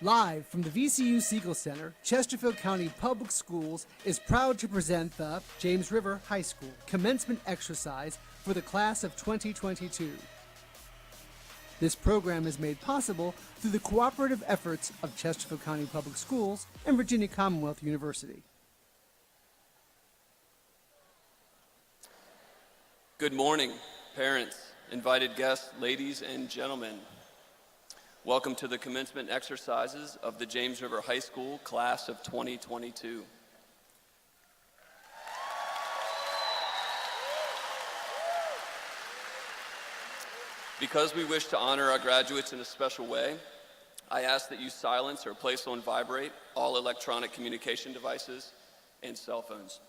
Live from the VCU Siegel Center, Chesterfield County Public Schools is proud to present the James River High School commencement exercise for the class of 2022. This program is made possible through the cooperative efforts of Chesterfield County Public Schools and Virginia Commonwealth University. Good morning, parents, invited guests, ladies and gentlemen. Welcome to the commencement exercises of the James River High School class of 2022. Because we wish to honor our graduates in a special way, I ask that you silence or place on vibrate all electronic communication devices and cell phones.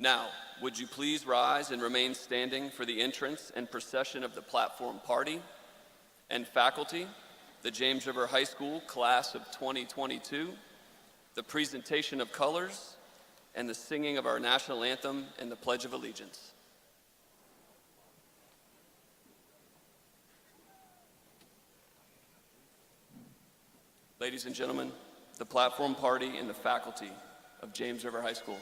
Now, would you please rise and remain standing for the entrance and procession of the platform party and faculty, the James River High School class of 2022, the presentation of colors, and the singing of our national anthem and the Pledge of Allegiance. Ladies and gentlemen, the platform party and the faculty of James River High School.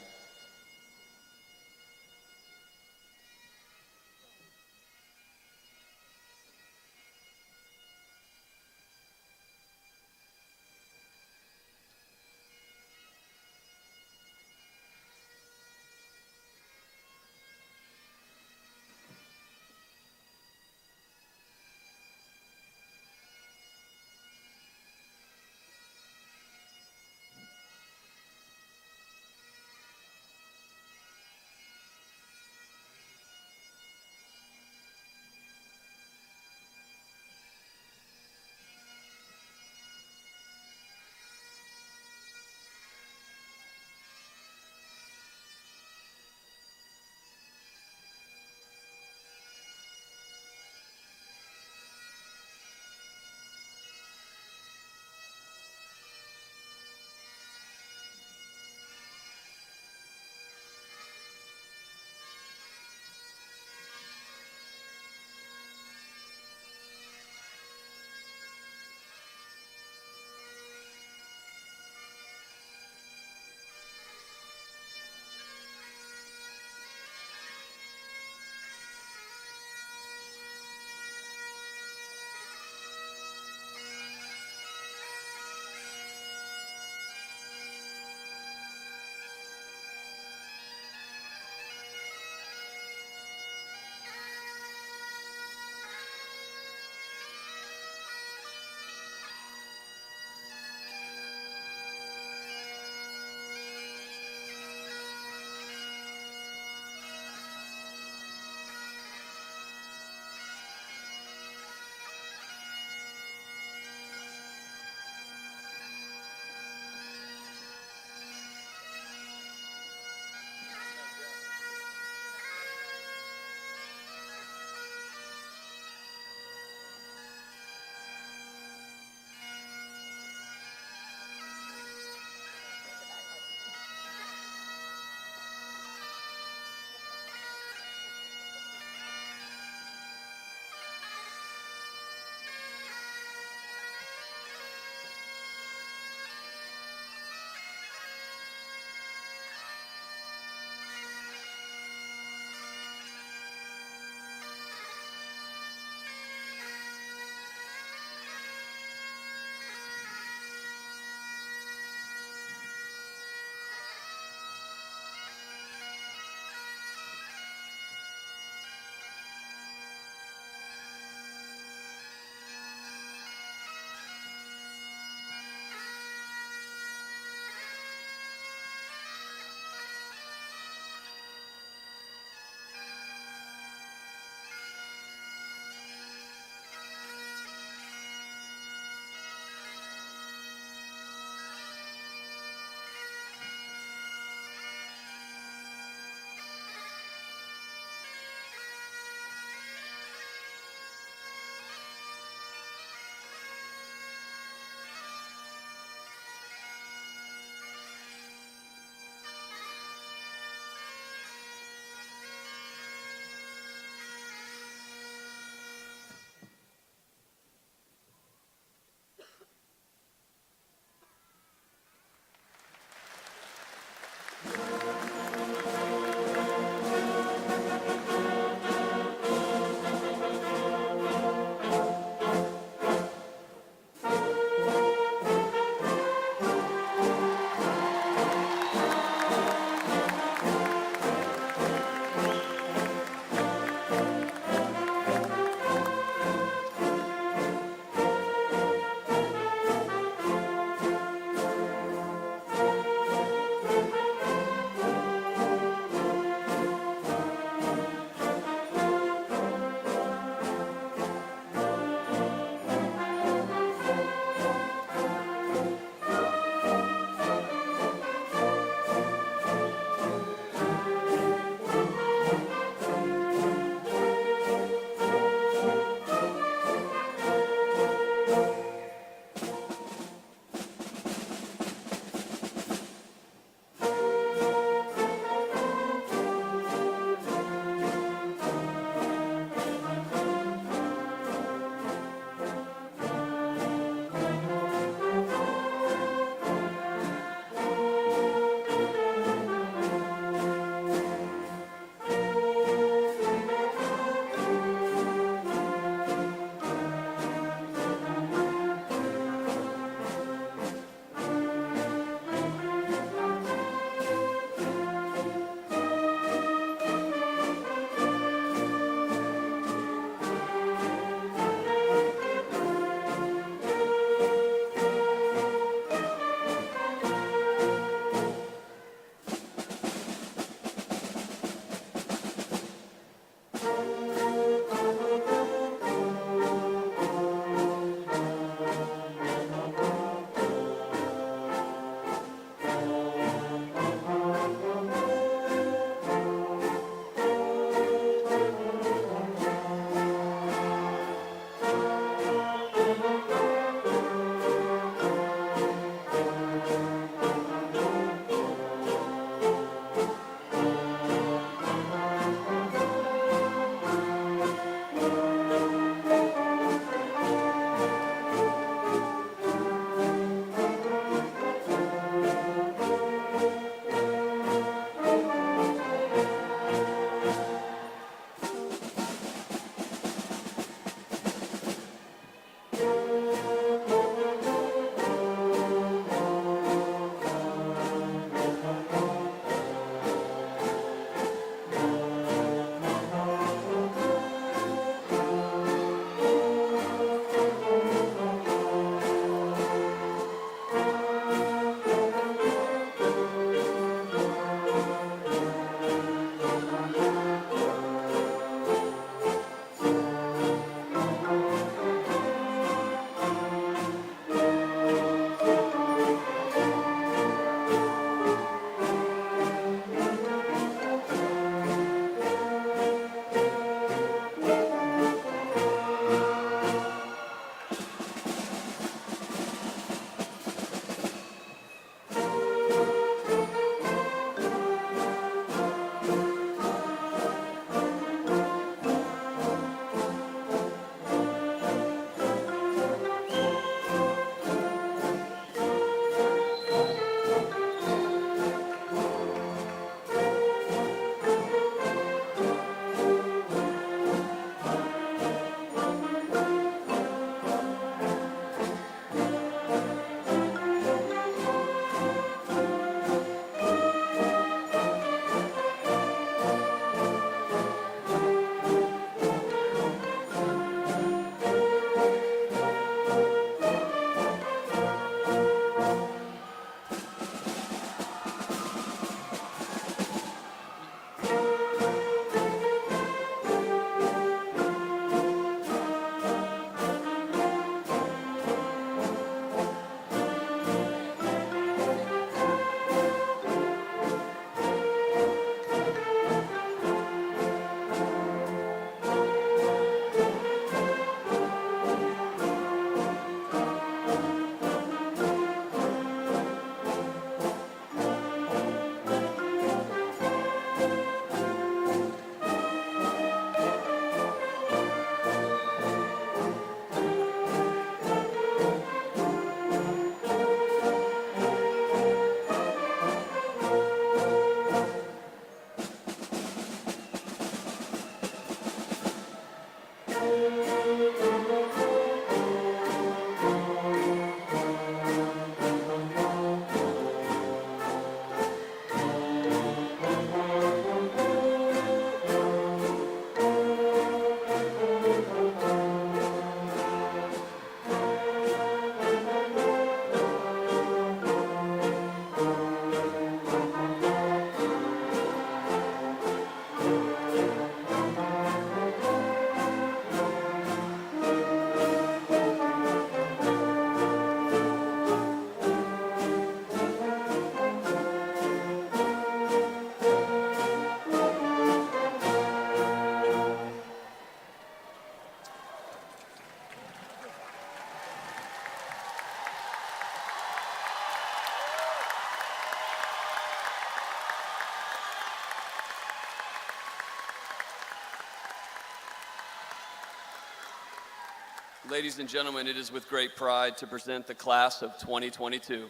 Ladies and gentlemen, it is with great pride to present the class of 2022.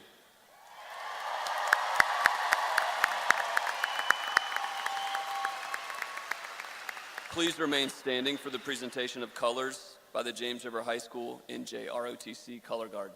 Please remain standing for the presentation of colors by the James River High School NJROTC Color Guard.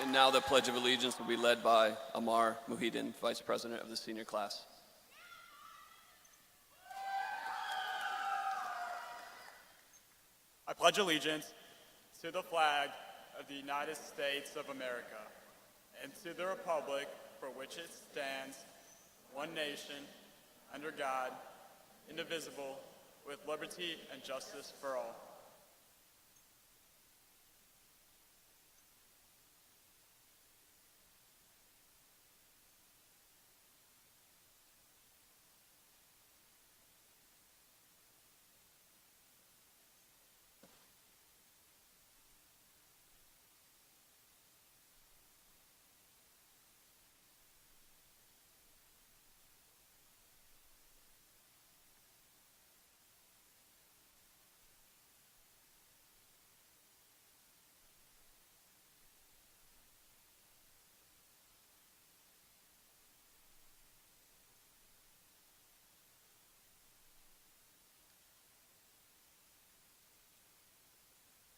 And now the Pledge of Allegiance will be led by Amar Muhyiddin, Vice President of the senior class. I pledge allegiance to the flag of the United States of America and to the republic for which it stands, one nation, under God, indivisible, with liberty and justice for all.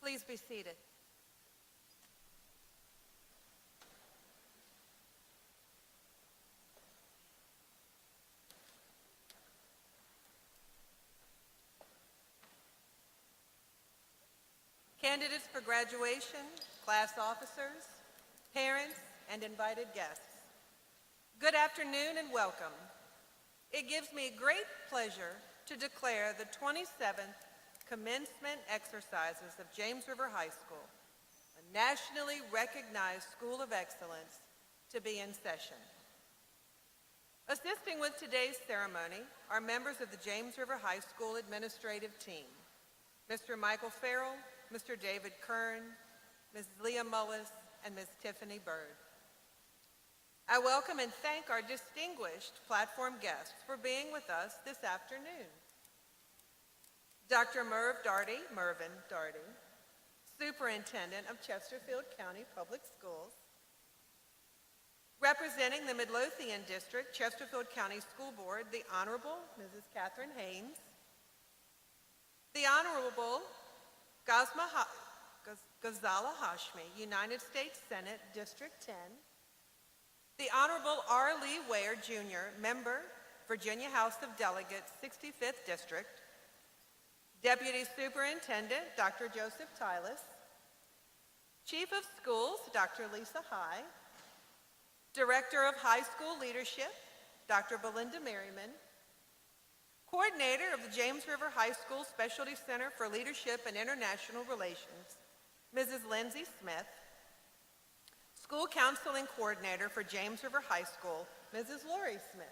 Please be seated. Candidates for graduation, class officers, parents, and invited guests. Good afternoon and welcome. It gives me great pleasure to declare the 27th commencement exercises of James River High School, a nationally recognized school of excellence, to be in session. Assisting with today's ceremony are members of the James River High School administrative team, Mr. Michael Farrell, Mr. David Kern, Ms. Leah Mullis, and Ms. Tiffany Bird. I welcome and thank our distinguished platform guests for being with us this afternoon. Dr. Mervyn Darty, Superintendent of Chesterfield County Public Schools. Representing the Midlothian District, Chesterfield County School Board, the Honorable Mrs. Catherine Haynes. The Honorable Ghazala Hashmi, United States Senate, District 10. The Honorable R. Lee Ware, Jr., Member, Virginia House of Delegates, 65th District. Deputy Superintendent, Dr. Joseph Tylis. Chief of Schools, Dr. Lisa High. Director of High School Leadership, Dr. Belinda Merriman. Coordinator of the James River High School Specialty Center for Leadership and International Relations, Mrs. Lindsay Smith. School Counseling Coordinator for James River High School, Mrs. Lori Smith.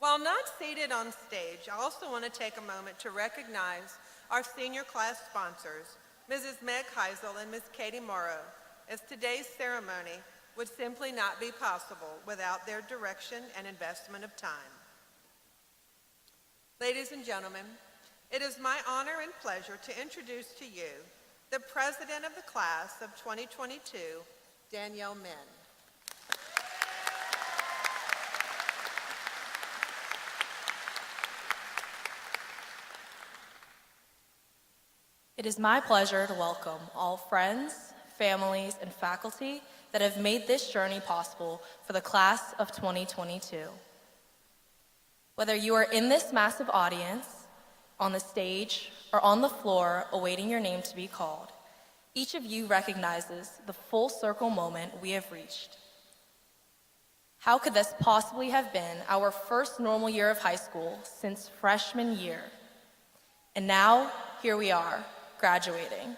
While not seated on stage, I also want to take a moment to recognize our senior class sponsors, Mrs. Meg Heisel and Ms. Katie Morrow, as today's ceremony would simply not be possible without their direction and investment of time. Ladies and gentlemen, it is my honor and pleasure to introduce to you the President of the Class of 2022, Danielle Min. It is my pleasure to welcome all friends, families, and faculty that have made this journey possible for the class of 2022. Whether you are in this massive audience, on the stage, or on the floor awaiting your name to be called, each of you recognizes the full circle moment we have reached. How could this possibly have been our first normal year of high school since freshman year? And now, here we are, graduating.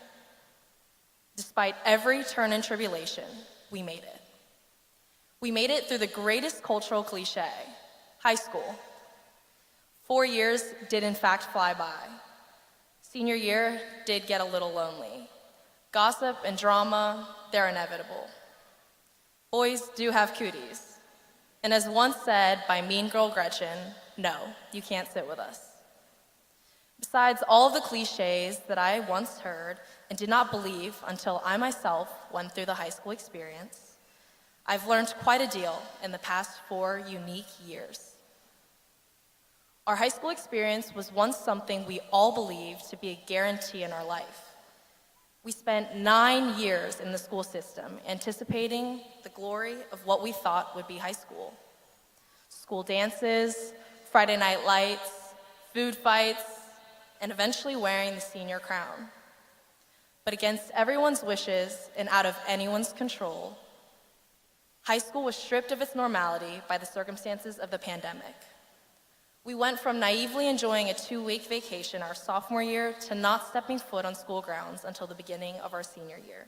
Despite every turn and tribulation, we made it. We made it through the greatest cultural cliche, high school. 4 years did in fact fly by. Senior year did get a little lonely. Gossip and drama, they're inevitable. Boys do have cooties. And as once said by Mean Girl Gretchen, no, you can't sit with us. Besides all of the cliches that I once heard and did not believe until I myself went through the high school experience, I've learned quite a deal in the past 4 unique years. Our high school experience was once something we all believed to be a guarantee in our life. We spent 9 years in the school system anticipating the glory of what we thought would be high school. School dances, Friday night lights, food fights, and eventually wearing the senior crown. But against everyone's wishes and out of anyone's control, high school was stripped of its normality by the circumstances of the pandemic. We went from naively enjoying a 2-week vacation our sophomore year to not stepping foot on school grounds until the beginning of our senior year.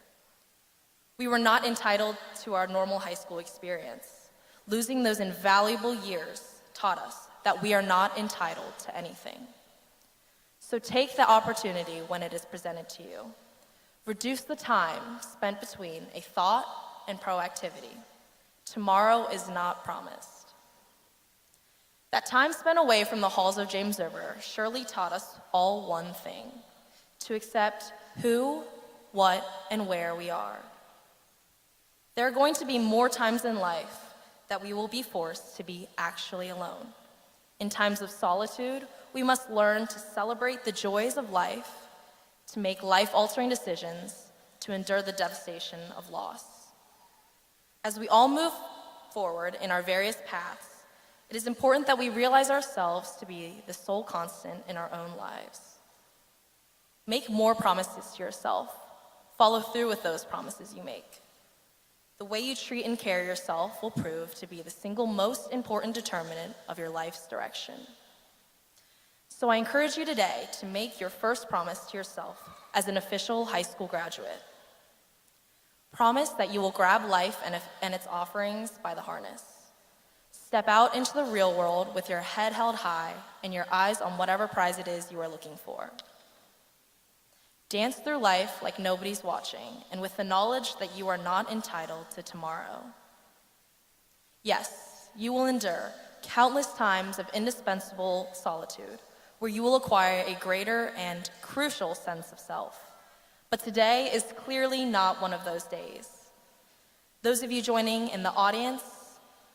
We were not entitled to our normal high school experience. Losing those invaluable years taught us that we are not entitled to anything. So take the opportunity when it is presented to you. Reduce the time spent between a thought and proactivity. Tomorrow is not promised. That time spent away from the halls of James River surely taught us all one thing: to accept who, what, and where we are. There are going to be more times in life that we will be forced to be actually alone. In times of solitude, we must learn to celebrate the joys of life, to make life-altering decisions, to endure the devastation of loss. As we all move forward in our various paths, it is important that we realize ourselves to be the sole constant in our own lives. Make more promises to yourself. Follow through with those promises you make. The way you treat and carry yourself will prove to be the single most important determinant of your life's direction. So I encourage you today to make your first promise to yourself as an official high school graduate. Promise that you will grab life and its offerings by the harness. Step out into the real world with your head held high and your eyes on whatever prize it is you are looking for. Dance through life like nobody's watching and with the knowledge that you are not entitled to tomorrow. Yes, you will endure countless times of indispensable solitude where you will acquire a greater and crucial sense of self. But today is clearly not one of those days. Those of you joining in the audience,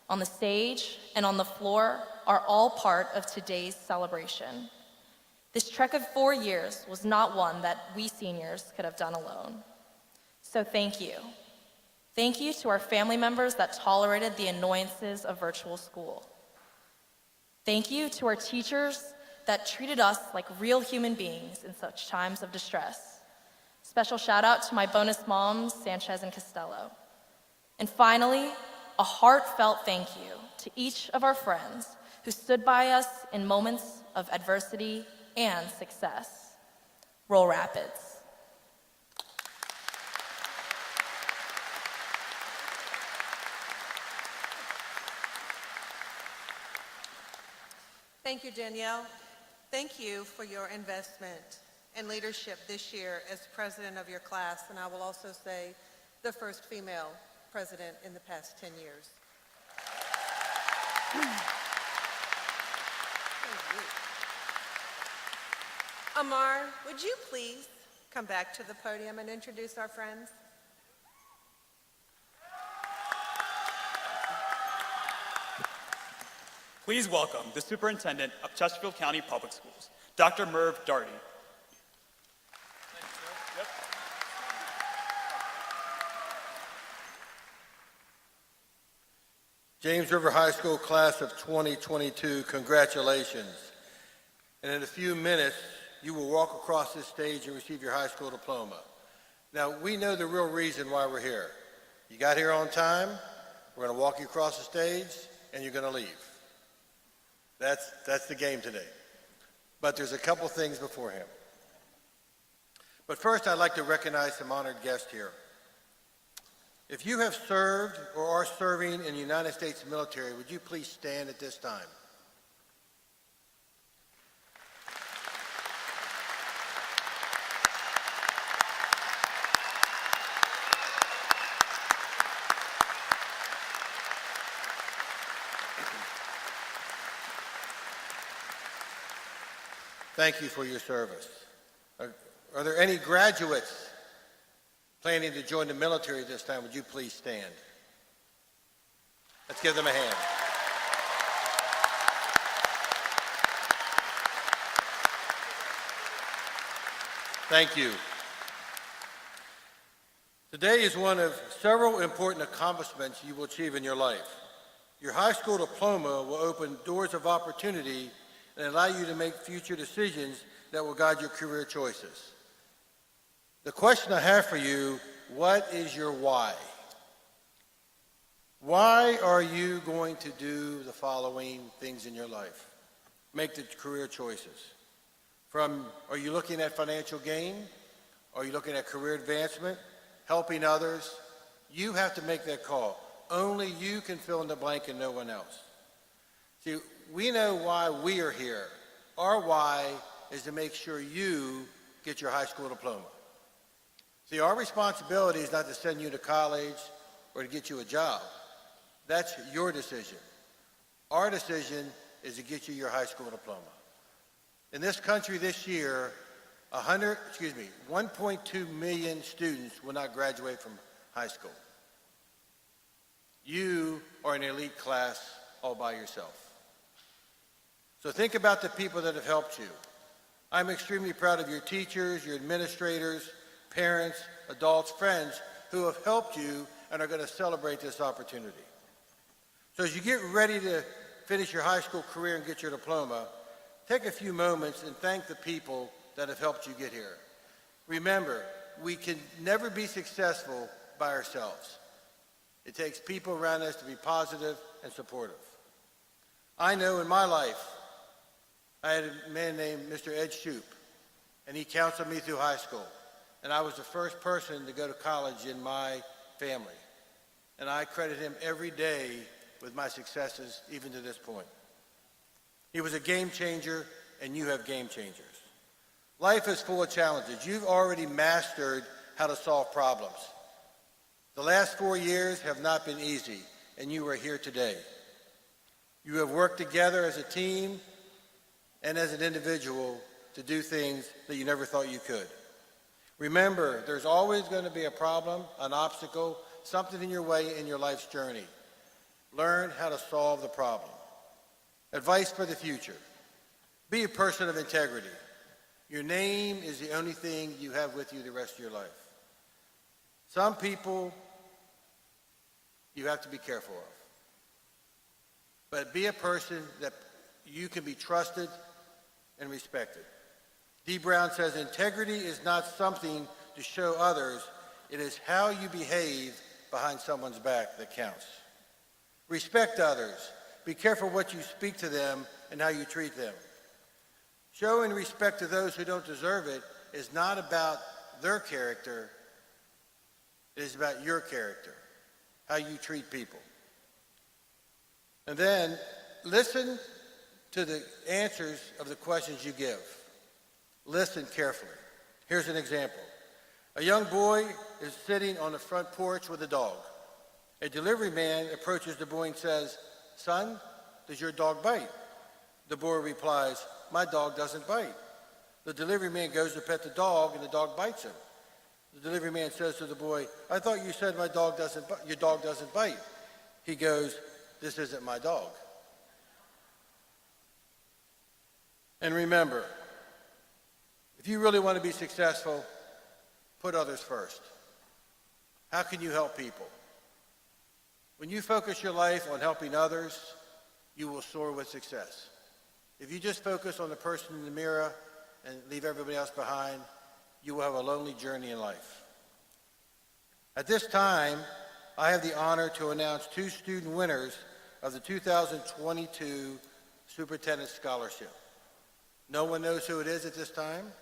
on the stage, and on the floor are all part of today's celebration. This trek of 4 years was not one that we seniors could have done alone. So thank you. Thank you to our family members that tolerated the annoyances of virtual school. Thank you to our teachers that treated us like real human beings in such times of distress. Special shout out to my bonus moms, Sanchez and Costello. And finally, a heartfelt thank you to each of our friends who stood by us in moments of adversity and success. Roll Rapids. Thank you, Danielle. Thank you for your investment and leadership this year as president of your class, and I will also say the first female president in the past 10 years. Thank you. Amar, would you please come back to the podium and introduce our friends? Please welcome the Superintendent of Chesterfield County Public Schools, Dr. Merv Darty. James River High School class of 2022, congratulations. And in a few minutes, you will walk across this stage and receive your high school diploma. Now, we know the real reason why we're here. You got here on time, we're going to walk you across the stage, and you're going to leave. That's the game today. But there's a couple things before him. But first, I'd like to recognize some honored guests here. If you have served or are serving in the United States military, would you please stand at this time? Thank you for your service. Are there any graduates planning to join the military this time? Would you please stand? Let's give them a hand. Thank you. Today is one of several important accomplishments you will achieve in your life. Your high school diploma will open doors of opportunity and allow you to make future decisions that will guide your career choices. The question I have for you, what is your why? Why are you going to do the following things in your life? Make the career choices. Are you looking at financial gain? Are you looking at career advancement? Helping others? You have to make that call. Only you can fill in the blank and no one else. See, we know why we are here. Our why is to make sure you get your high school diploma. See, our responsibility is not to send you to college or to get you a job. That's your decision. Our decision is to get you your high school diploma. In this country this year, 1.2 million students will not graduate from high school. You are an elite class all by yourself. So think about the people that have helped you. I'm extremely proud of your teachers, your administrators, parents, adults, friends who have helped you and are going to celebrate this opportunity. So as you get ready to finish your high school career and get your diploma, take a few moments and thank the people that have helped you get here. Remember, we can never be successful by ourselves. It takes people around us to be positive and supportive. I know in my life, I had a man named Mr. Ed Shoup, and he counseled me through high school. And I was the first person to go to college in my family. And I credit him every day with my successes, even to this point. He was a game changer, and you have game changers. Life is full of challenges. You've already mastered how to solve problems. The last 4 years have not been easy, and you are here today. You have worked together as a team and as an individual to do things that you never thought you could. Remember, there's always going to be a problem, an obstacle, something in your way in your life's journey. Learn how to solve the problem. Advice for the future. Be a person of integrity. Your name is the only thing you have with you the rest of your life. Some people you have to be careful of. But be a person that you can be trusted and respected. Dee Brown says, integrity is not something to show others, it is how you behave behind someone's back that counts. Respect others. Be careful what you speak to them and how you treat them. Showing respect to those who don't deserve it is not about their character, it is about your character, how you treat people. And then listen to the answers of the questions you give. Listen carefully. Here's an example. A young boy is sitting on the front porch with a dog. A delivery man approaches the boy and says, "Son, does your dog bite?" The boy replies, "My dog doesn't bite." The delivery man goes to pet the dog and the dog bites him. The delivery man says to the boy, "I thought you said your dog doesn't bite." He goes, "This isn't my dog." And remember, if you really want to be successful, put others first. How can you help people? When you focus your life on helping others, you will soar with success. If you just focus on the person in the mirror and leave everybody else behind, you will have a lonely journey in life. At this time, I have the honor to announce two student winners of the 2022 Superintendent Scholarship. No one knows who it is at this time,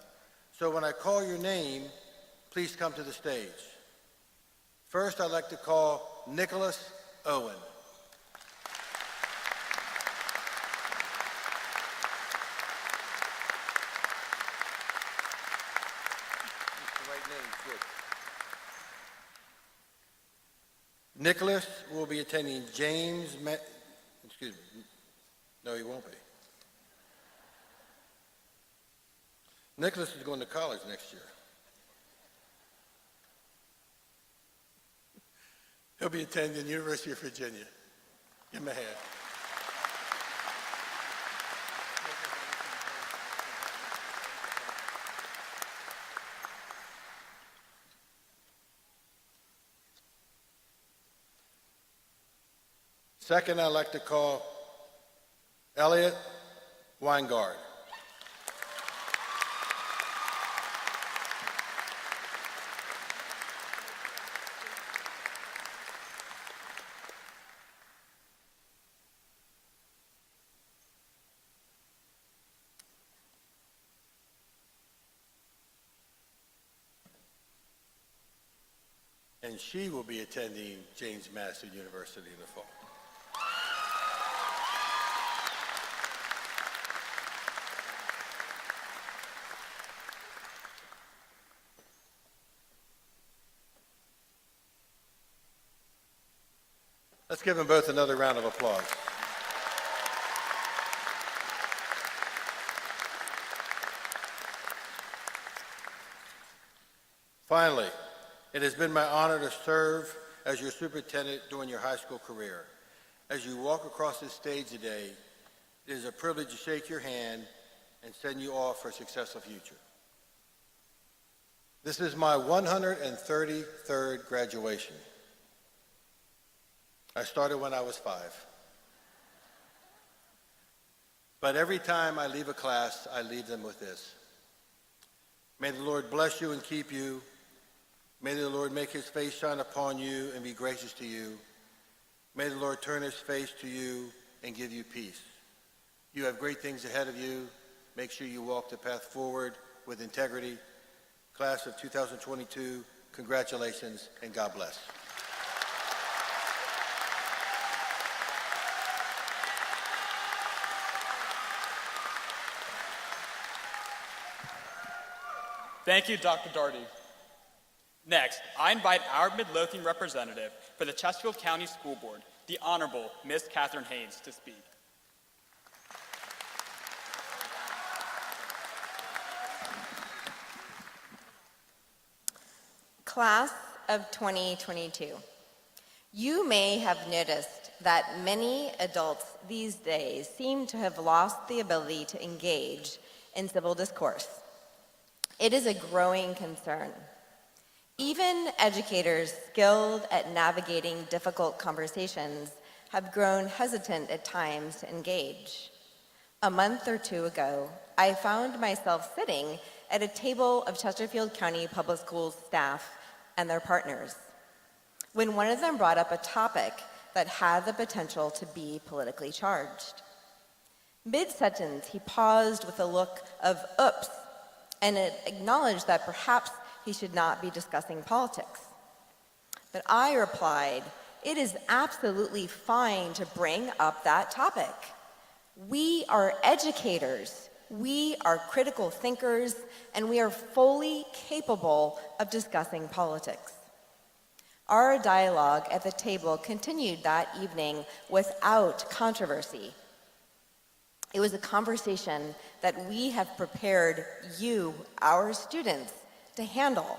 so when I call your name, please come to the stage. First, I'd like to call Nicholas Owen. Nicholas will be attending no, he won't be. Nicholas is going to college next year. He'll be attending the University of Virginia. Give him a hand. Second, I'd like to call Elliot Weingard. And she will be attending James Madison University in the fall. Let's give them both another round of applause. Finally, it has been my honor to serve as your superintendent during your high school career. As you walk across this stage today, it is a privilege to shake your hand and send you off for a successful future. This is my 133rd graduation. I started when I was 5. But every time I leave a class, I leave them with this. May the Lord bless you and keep you. May the Lord make his face shine upon you and be gracious to you. May the Lord turn his face to you and give you peace. You have great things ahead of you. Make sure you walk the path forward with integrity. Class of 2022, congratulations and God bless. Thank you, Dr. Daugherty. Next, I invite our Midlothian representative for the Chesterfield County School Board, the Honorable Ms. Catherine Haynes, to speak. Class of 2022. You may have noticed that many adults these days seem to have lost the ability to engage in civil discourse. It is a growing concern. Even educators skilled at navigating difficult conversations have grown hesitant at times to engage. A month or two ago, I found myself sitting at a table of Chesterfield County Public Schools staff and their partners, when one of them brought up a topic that had the potential to be politically charged. Mid-sentence, he paused with a look of oops, and acknowledged that perhaps he should not be discussing politics. But I replied, it is absolutely fine to bring up that topic. We are educators, we are critical thinkers, and we are fully capable of discussing politics. Our dialogue at the table continued that evening without controversy. It was a conversation that we have prepared you, our students, to handle.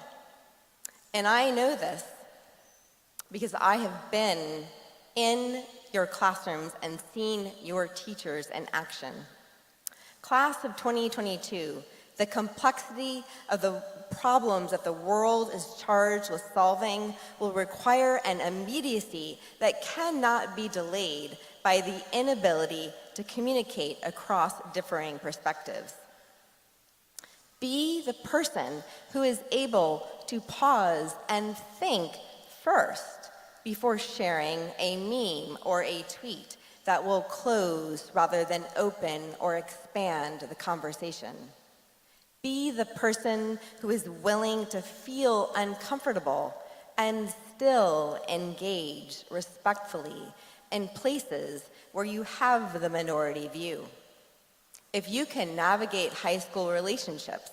And I know this because I have been in your classrooms and seen your teachers in action. Class of 2022, the complexity of the problems that the world is charged with solving will require an immediacy that cannot be delayed by the inability to communicate across differing perspectives. Be the person who is able to pause and think first before sharing a meme or a tweet that will close rather than open or expand the conversation. Be the person who is willing to feel uncomfortable and still engage respectfully in places where you have the minority view. If you can navigate high school relationships,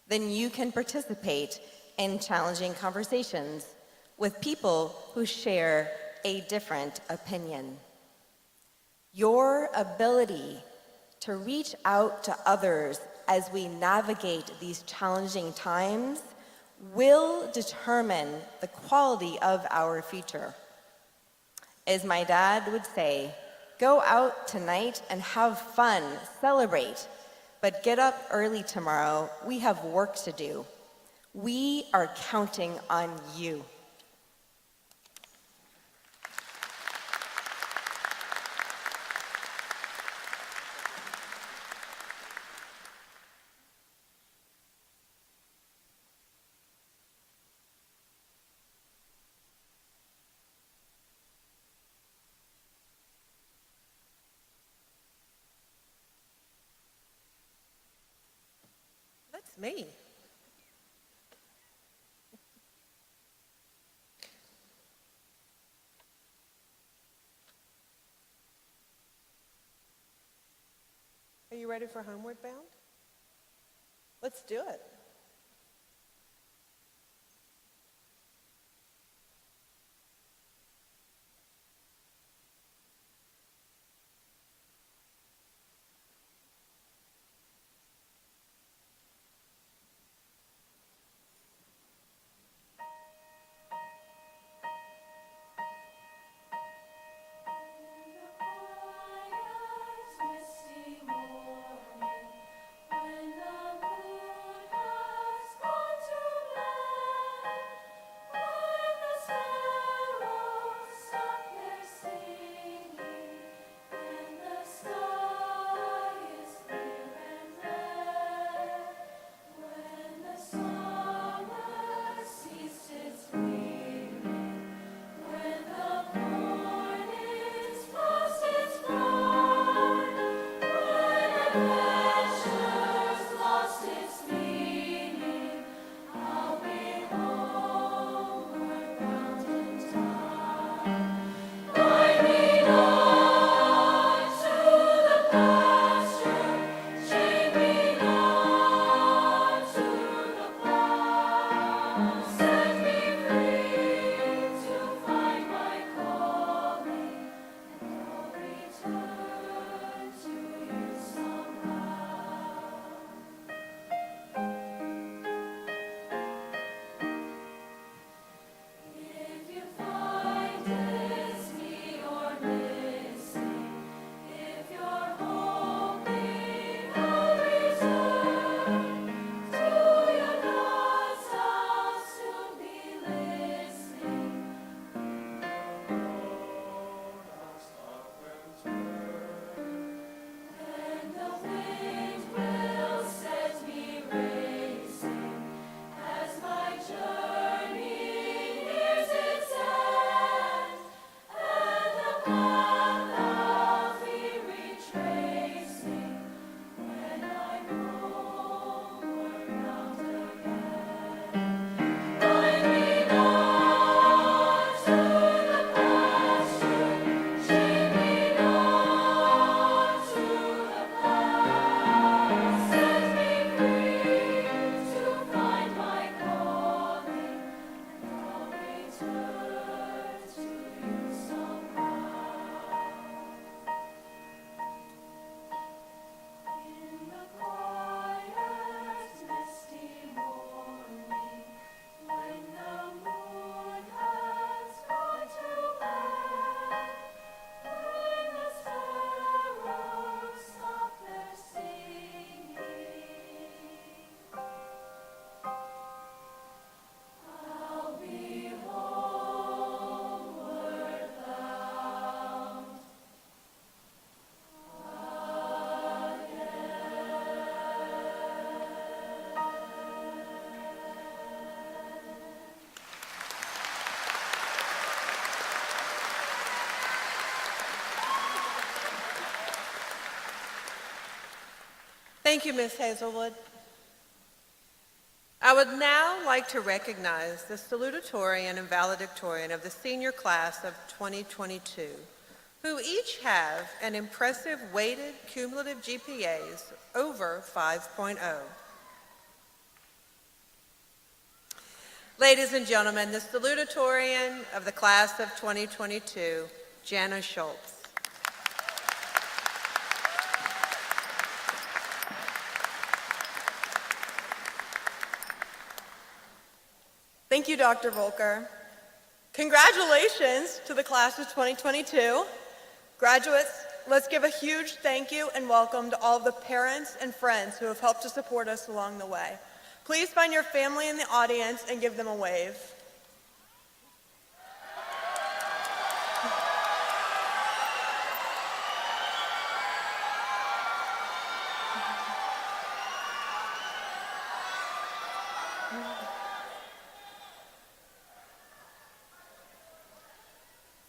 then you can participate in challenging conversations with people who share a different opinion. Your ability to reach out to others as we navigate these challenging times will determine the quality of our future. As my dad would say, go out tonight and have fun, celebrate, but get up early tomorrow. We have work to do. We are counting on you. That's me. Are you ready for Homeward Bound? Let's do it. Misty morning, when the moon Thank you, Ms. Hazelwood. I would now like to recognize the salutatorian and valedictorian of the senior class of 2022, who each have an impressive weighted cumulative GPAs over 5.0. Ladies and gentlemen, the salutatorian of the class of 2022, Jana Schultz. Thank you, Dr. Volker. Congratulations to the class of 2022. Graduates, let's give a huge thank you and welcome to all of the parents and friends who have helped to support us along the way. Please find your family in the audience and give them a wave.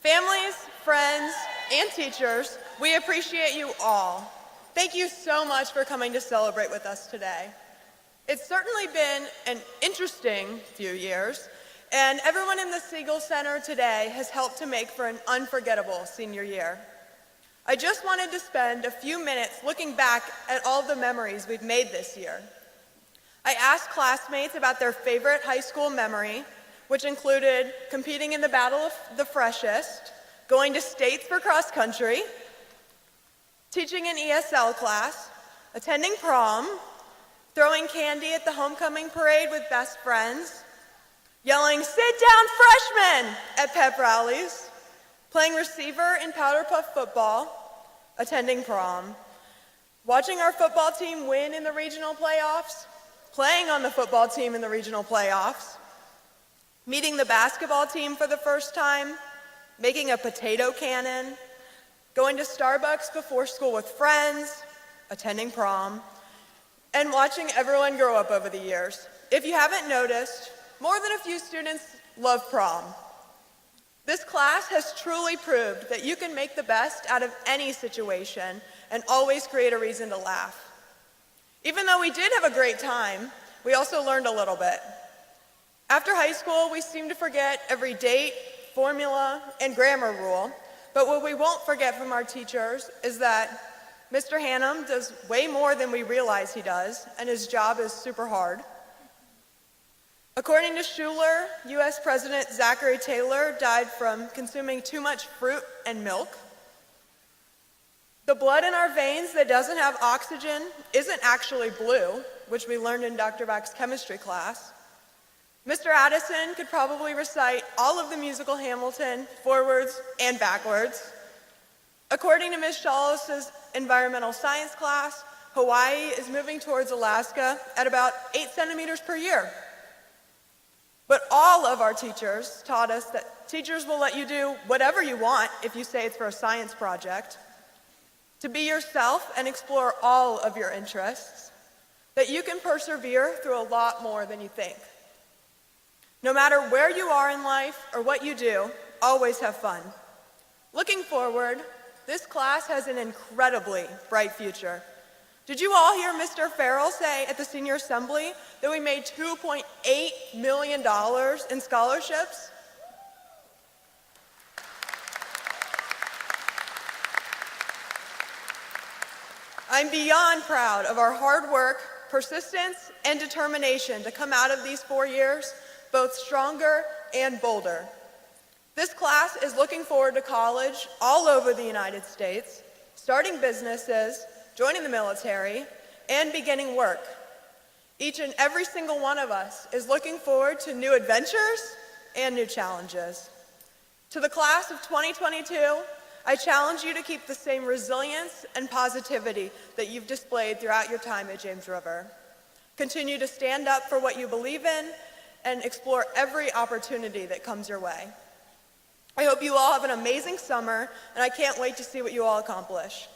Families, friends, and teachers, we appreciate you all. Thank you so much for coming to celebrate with us today. It's certainly been an interesting few years, and everyone in the Siegel Center today has helped to make for an unforgettable senior year. I just wanted to spend a few minutes looking back at all the memories we've made this year. I asked classmates about their favorite high school memory, which included competing in the Battle of the Freshest, going to states for cross country, teaching an ESL class, attending prom, throwing candy at the homecoming parade with best friends, yelling, "Sit down, freshmen!" at pep rallies, playing receiver in powder puff football, attending prom, watching our football team win in the regional playoffs, playing on the football team in the regional playoffs, meeting the basketball team for the first time, making a potato cannon, going to Starbucks before school with friends, attending prom, and watching everyone grow up over the years. If you haven't noticed, more than a few students love prom. This class has truly proved that you can make the best out of any situation and always create a reason to laugh. Even though we did have a great time, we also learned a little bit. After high school, we seem to forget every date, formula, and grammar rule, but what we won't forget from our teachers is that Mr. Hannum does way more than we realize he does, and his job is super hard. According to Schuler, U.S. President Zachary Taylor died from consuming too much fruit and milk. The blood in our veins that doesn't have oxygen isn't actually blue, which we learned in Dr. Back's chemistry class. Mr. Addison could probably recite all of the musical Hamilton forwards and backwards. According to Ms. Shawless's environmental science class, Hawaii is moving towards Alaska at about 8 centimeters per year. But all of our teachers taught us that teachers will let you do whatever you want if you say it's for a science project, to be yourself and explore all of your interests, that you can persevere through a lot more than you think. No matter where you are in life or what you do, always have fun. Looking forward, this class has an incredibly bright future. Did you all hear Mr. Farrell say at the Senior Assembly that we made $2.8 million in scholarships? I'm beyond proud of our hard work, persistence, and determination to come out of these 4 years both stronger and bolder. This class is looking forward to college all over the United States, starting businesses, joining the military, and beginning work. Each and every single one of us is looking forward to new adventures and new challenges. To the class of 2022, I challenge you to keep the same resilience and positivity that you've displayed throughout your time at James River. Continue to stand up for what you believe in and explore every opportunity that comes your way. I hope you all have an amazing summer, and I can't wait to see what you all accomplish.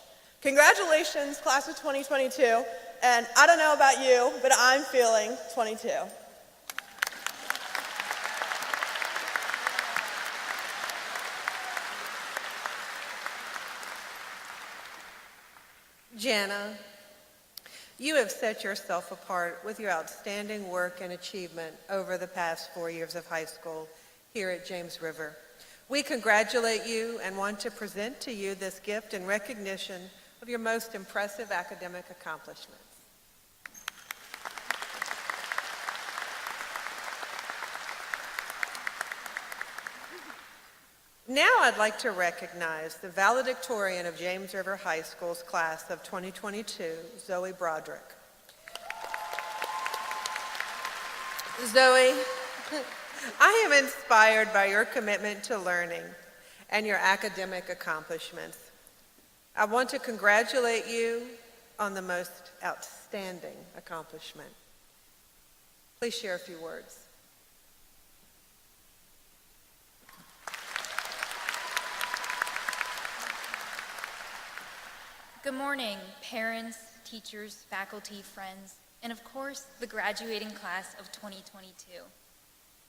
Congratulations, class of 2022, and I don't know about you, but I'm feeling 22. Jana, You have set yourself apart with your outstanding work and achievement over the past 4 years of high school here at James River. We congratulate you and want to present to you this gift in recognition of your most impressive academic accomplishments. Now I'd like to recognize the valedictorian of James River High School's class of 2022, Zoe Broderick. Zoe, I am inspired by your commitment to learning and your academic accomplishments. I want to congratulate you on the most outstanding accomplishment. Please share a few words. Good morning, parents, teachers, faculty, friends, and of course, the graduating class of 2022.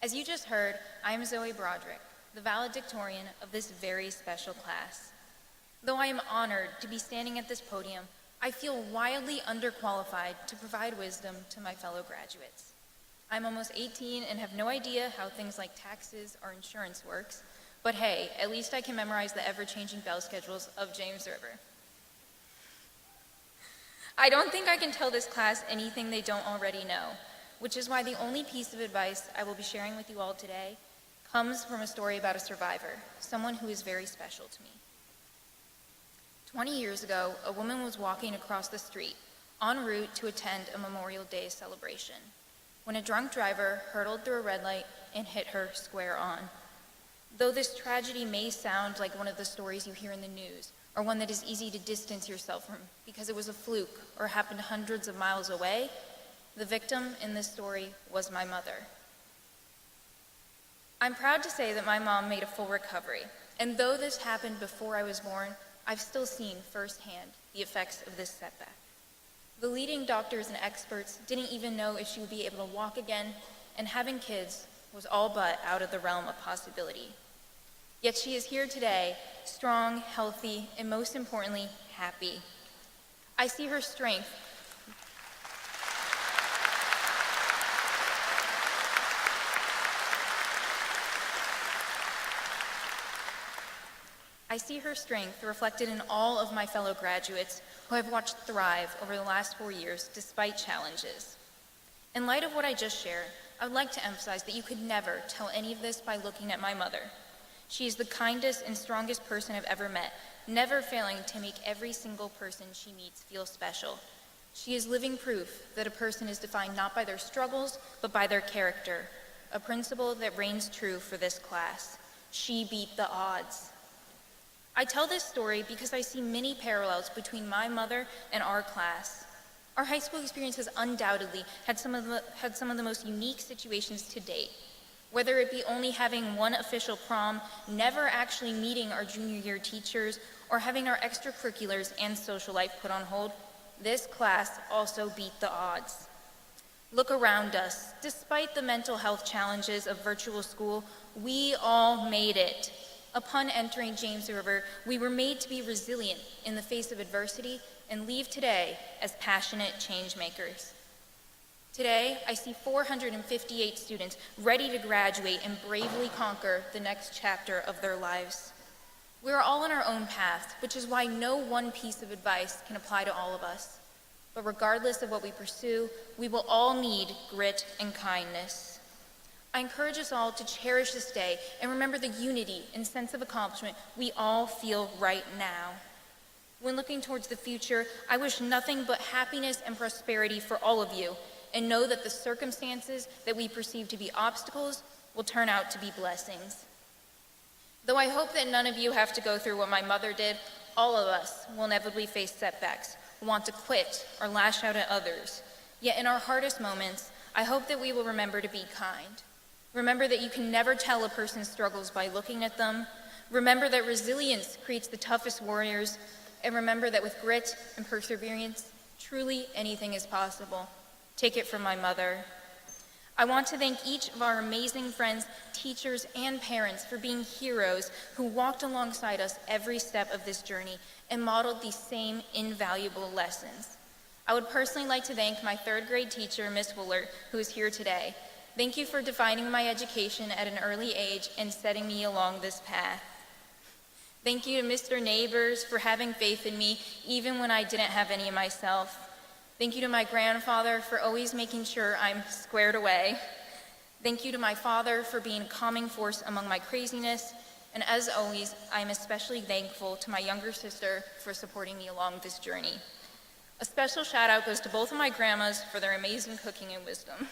As you just heard, I am Zoe Broderick, the valedictorian of this very special class. Though I am honored to be standing at this podium, I feel wildly underqualified to provide wisdom to my fellow graduates. I'm almost 18 and have no idea how things like taxes or insurance works, but hey, at least I can memorize the ever-changing bell schedules of James River. I don't think I can tell this class anything they don't already know, which is why the only piece of advice I will be sharing with you all today comes from a story about a survivor, someone who is very special to me. 20 years ago, a woman was walking across the street, en route to attend a Memorial Day celebration, when a drunk driver hurtled through a red light and hit her square on. Though this tragedy may sound like one of the stories you hear in the news, or one that is easy to distance yourself from because it was a fluke or happened hundreds of miles away, the victim in this story was my mother. I'm proud to say that my mom made a full recovery, and though this happened before I was born, I've still seen firsthand the effects of this setback. The leading doctors and experts didn't even know if she would be able to walk again, and having kids was all but out of the realm of possibility. Yet she is here today, strong, healthy, and most importantly, happy. I see her strength. I see her strength reflected in all of my fellow graduates who I've watched thrive over the last 4 years despite challenges. In light of what I just shared, I would like to emphasize that you could never tell any of this by looking at my mother. She is the kindest and strongest person I've ever met, never failing to make every single person she meets feel special. She is living proof that a person is defined not by their struggles, but by their character, a principle that reigns true for this class. She beat the odds. I tell this story because I see many parallels between my mother and our class. Our high school experience has undoubtedly had some of the most unique situations to date. Whether it be only having one official prom, never actually meeting our junior year teachers, or having our extracurriculars and social life put on hold, this class also beat the odds. Look around us. Despite the mental health challenges of virtual school, we all made it. Upon entering James River, we were made to be resilient in the face of adversity and leave today as passionate change makers. Today, I see 458 students ready to graduate and bravely conquer the next chapter of their lives. We are all on our own path, which is why no one piece of advice can apply to all of us. But regardless of what we pursue, we will all need grit and kindness. I encourage us all to cherish this day and remember the unity and sense of accomplishment we all feel right now. When looking towards the future, I wish nothing but happiness and prosperity for all of you, and know that the circumstances that we perceive to be obstacles will turn out to be blessings. Though I hope that none of you have to go through what my mother did, all of us will inevitably face setbacks, want to quit or lash out at others. Yet in our hardest moments, I hope that we will remember to be kind. Remember that you can never tell a person's struggles by looking at them. Remember that resilience creates the toughest warriors. And remember that with grit and perseverance, truly anything is possible. Take it from my mother. I want to thank each of our amazing friends, teachers, and parents for being heroes who walked alongside us every step of this journey and modeled these same invaluable lessons. I would personally like to thank my third grade teacher, Miss Woolert, who is here today. Thank you for defining my education at an early age and setting me along this path. Thank you to Mr. Neighbors for having faith in me even when I didn't have any myself. Thank you to my grandfather for always making sure I'm squared away. Thank you to my father for being a calming force among my craziness. And as always, I'm especially thankful to my younger sister for supporting me along this journey. A special shout out goes to both of my grandmas for their amazing cooking and wisdom.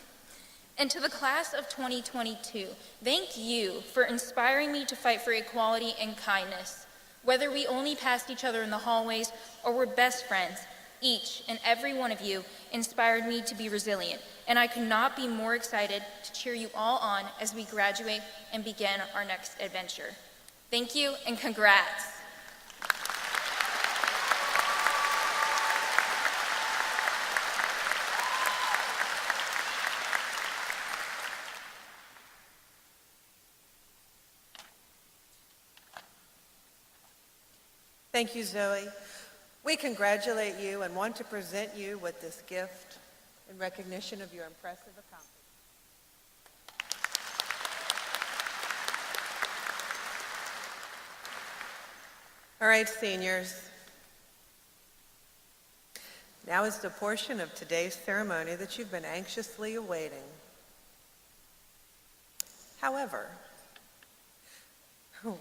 And to the class of 2022, thank you for inspiring me to fight for equality and kindness. Whether we only passed each other in the hallways or were best friends, each and every one of you inspired me to be resilient, and I could not be more excited to cheer you all on as we graduate and begin our next adventure. Thank you and congrats. Thank you, Zoe. We congratulate you and want to present you with this gift in recognition of your impressive accomplishment. All right, seniors. Now is the portion of today's ceremony that you've been anxiously awaiting. However,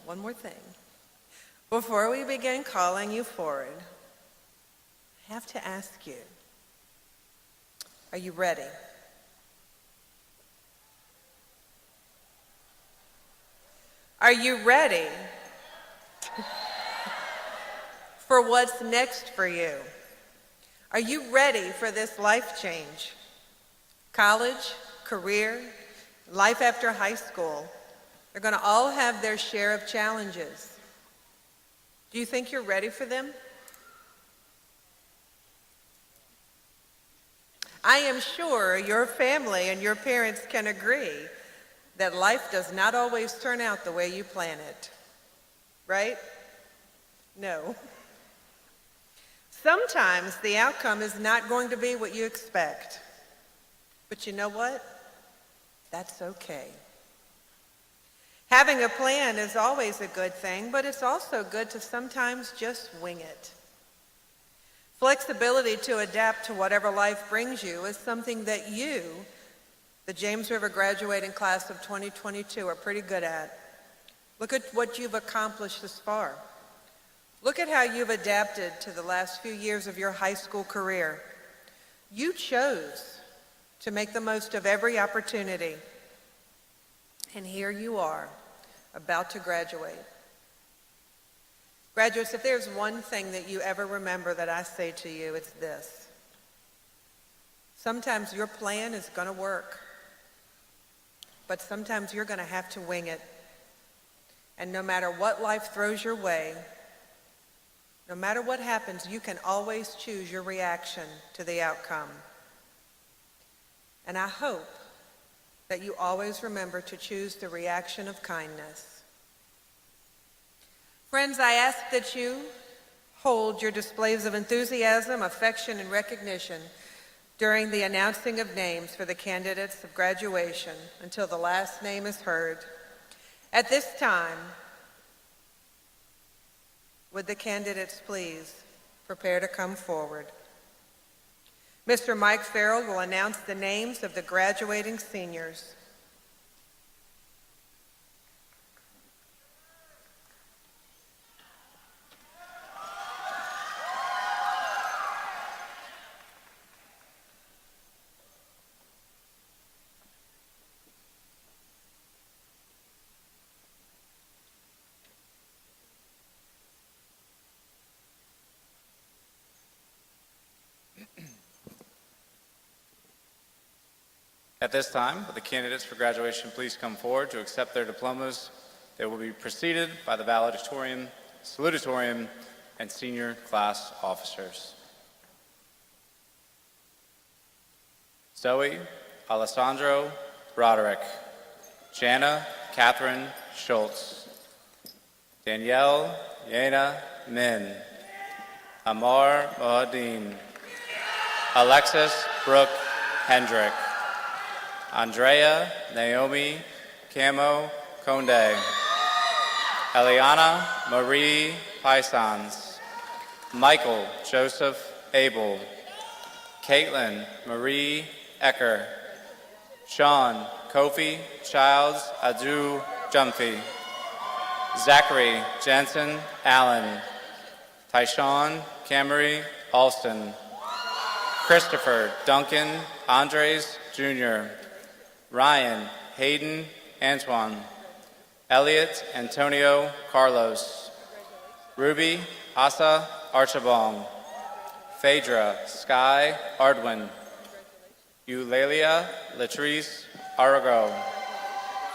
one more thing. Before we begin calling you forward, I have to ask you, are you ready? Are you ready for what's next for you? Are you ready for this life change? College, career, life after high school, they're going to all have their share of challenges. Do you think you're ready for them? I am sure your family and your parents can agree that life does not always turn out the way you plan it, right? No. Sometimes the outcome is not going to be what you expect. But you know what? That's okay. Having a plan is always a good thing, but it's also good to sometimes just wing it. Flexibility to adapt to whatever life brings you is something that you, the James River graduating class of 2022, are pretty good at. Look at what you've accomplished this far. Look at how you've adapted to the last few years of your high school career. You chose to make the most of every opportunity. And here you are, about to graduate. Graduates, if there's one thing that you ever remember that I say to you, it's this. Sometimes your plan is going to work, but sometimes you're going to have to wing it. And no matter what life throws your way, no matter what happens, you can always choose your reaction to the outcome. And I hope that you always remember to choose the reaction of kindness. Friends, I ask that you hold your displays of enthusiasm, affection, and recognition during the announcing of names for the candidates of graduation until the last name is heard. At this time, would the candidates please prepare to come forward? Mr. Mike Farrell will announce the names of the graduating seniors. At this time, will the candidates for graduation please come forward to accept their diplomas? They will be preceded by the valedictorian, salutatorian, and senior class officers. Zoe Alessandro Broderick, Jana Catherine Schultz, Danielle Yena Min, Amar Mohadin, Alexis Brooke Hendrick. Andrea Naomi Camo Conde. Eliana Marie Paisans. Michael Joseph Abel. Caitlin Marie Ecker. Sean Kofi Childs Adu Jumpy. Zachary Jensen Allen. Tyshawn Camry Alston. Christopher Duncan Andres Jr. Ryan Hayden Antoine. Elliot Antonio Carlos. Ruby Asa Archibong. Phaedra Sky Ardwin. Eulalia Latrice Arago.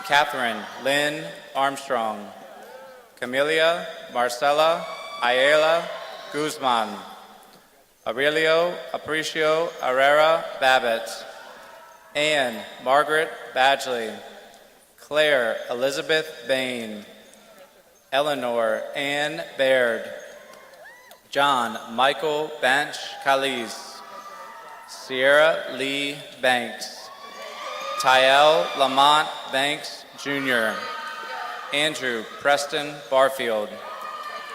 Catherine Lynn Armstrong. Camelia Marcela Ayala Guzman. Aurelio Aparicio Herrera Babbitt. Anne Margaret Badgley. Claire Elizabeth Bain. Eleanor Ann Baird. John Michael Bench Calise. Sierra Lee Banks. Tyel Lamont Banks Jr. Andrew Preston Barfield.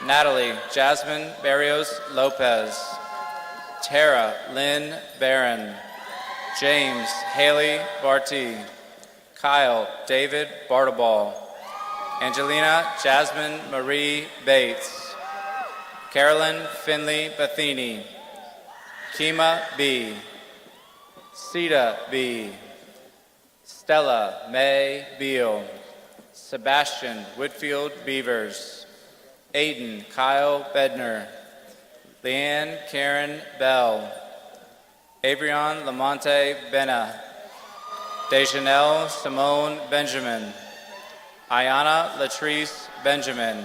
Natalie Jasmine Barrios Lopez. Tara Lynn Barron. James Haley Barty. Kyle David Bartabal. Angelina Jasmine Marie Bates. Carolyn Finley Bathini. Kima B. Sita B. Stella May Beal. Sebastian Whitfield Beavers. Aiden Kyle Bedner. Leanne Karen Bell. Avrion Lamonte Bena. Dejanelle Simone Benjamin. Ayana Latrice Benjamin.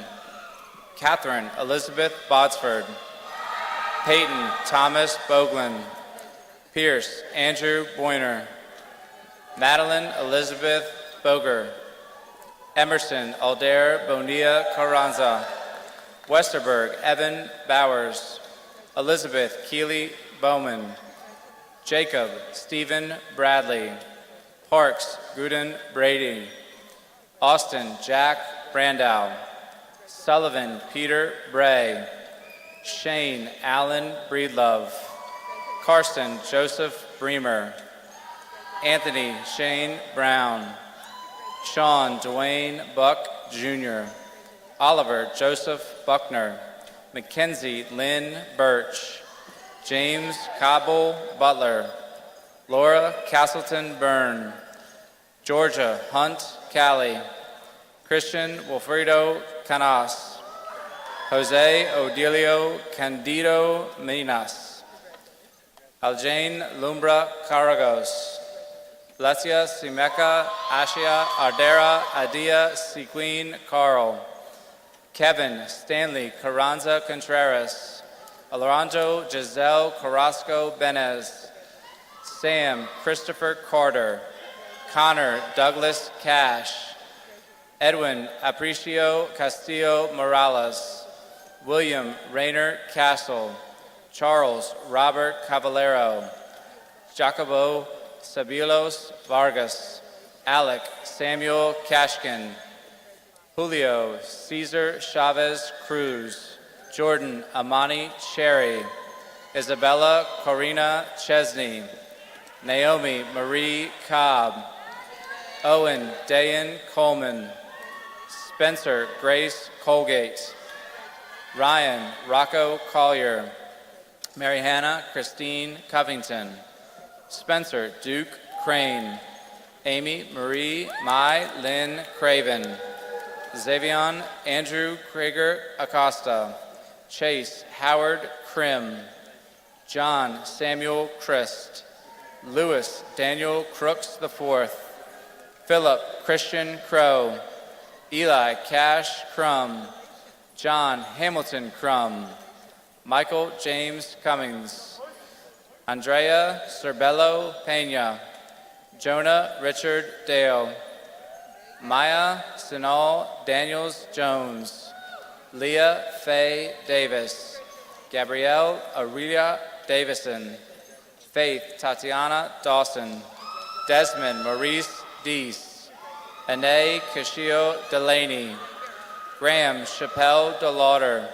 Catherine Elizabeth Botsford. Peyton Thomas Boglin. Pierce Andrew Boyner. Madeline Elizabeth Boger. Emerson Aldair Bonilla Carranza. Westerberg Evan Bowers. Elizabeth Keeley Bowman. Jacob Stephen Bradley. Parks Guden Brady. Austin Jack Brandow. Sullivan Peter Bray. Shane Allen Breedlove. Karsten Joseph Bremer. Anthony Shane Brown. Sean Dwayne Buck Jr. Oliver Joseph Buckner. Mackenzie Lynn Birch. James Cobble Butler. Laura Castleton Byrne. Georgia Hunt Calley. Christian Wilfredo Canas. Jose Odilio Candido Minas. Aljane Lumbra Caragos. Lesia Simeka Ashia Ardera Adia Sequin Carl. Kevin Stanley Carranza Contreras. Alejandro Giselle Carrasco Benez. Sam Christopher Carter. Connor Douglas Cash. Edwin Apricio Castillo Morales. William Rayner Castle. Charles Robert Cavallero. Jacobo Sabilos Vargas. Alec Samuel Kashkin. Julio Cesar Chavez Cruz. Jordan Amani Cherry. Isabella Corina Chesney. Naomi Marie Cobb. Owen Dayan Coleman. Spencer Grace Colgate. Ryan Rocco Collier. Mary Hannah Christine Covington. Spencer Duke Crane. Amy Marie Mai Lynn Craven. Xavion Andrew Krieger Acosta. Chase Howard Krim. John Samuel Christ. Louis Daniel Crooks IV. Philip Christian Crow. Eli Cash Crum. John Hamilton Crum. Michael James Cummings. Andrea Cerbello Pena. Jonah Richard Dale. Maya Sinal Daniels Jones. Leah Faye Davis. Gabrielle Aurelia Davison. Faith Tatiana Dawson, Desmond Maurice Deese, Anae Kashio Delaney, Graham Chappelle DeLauder,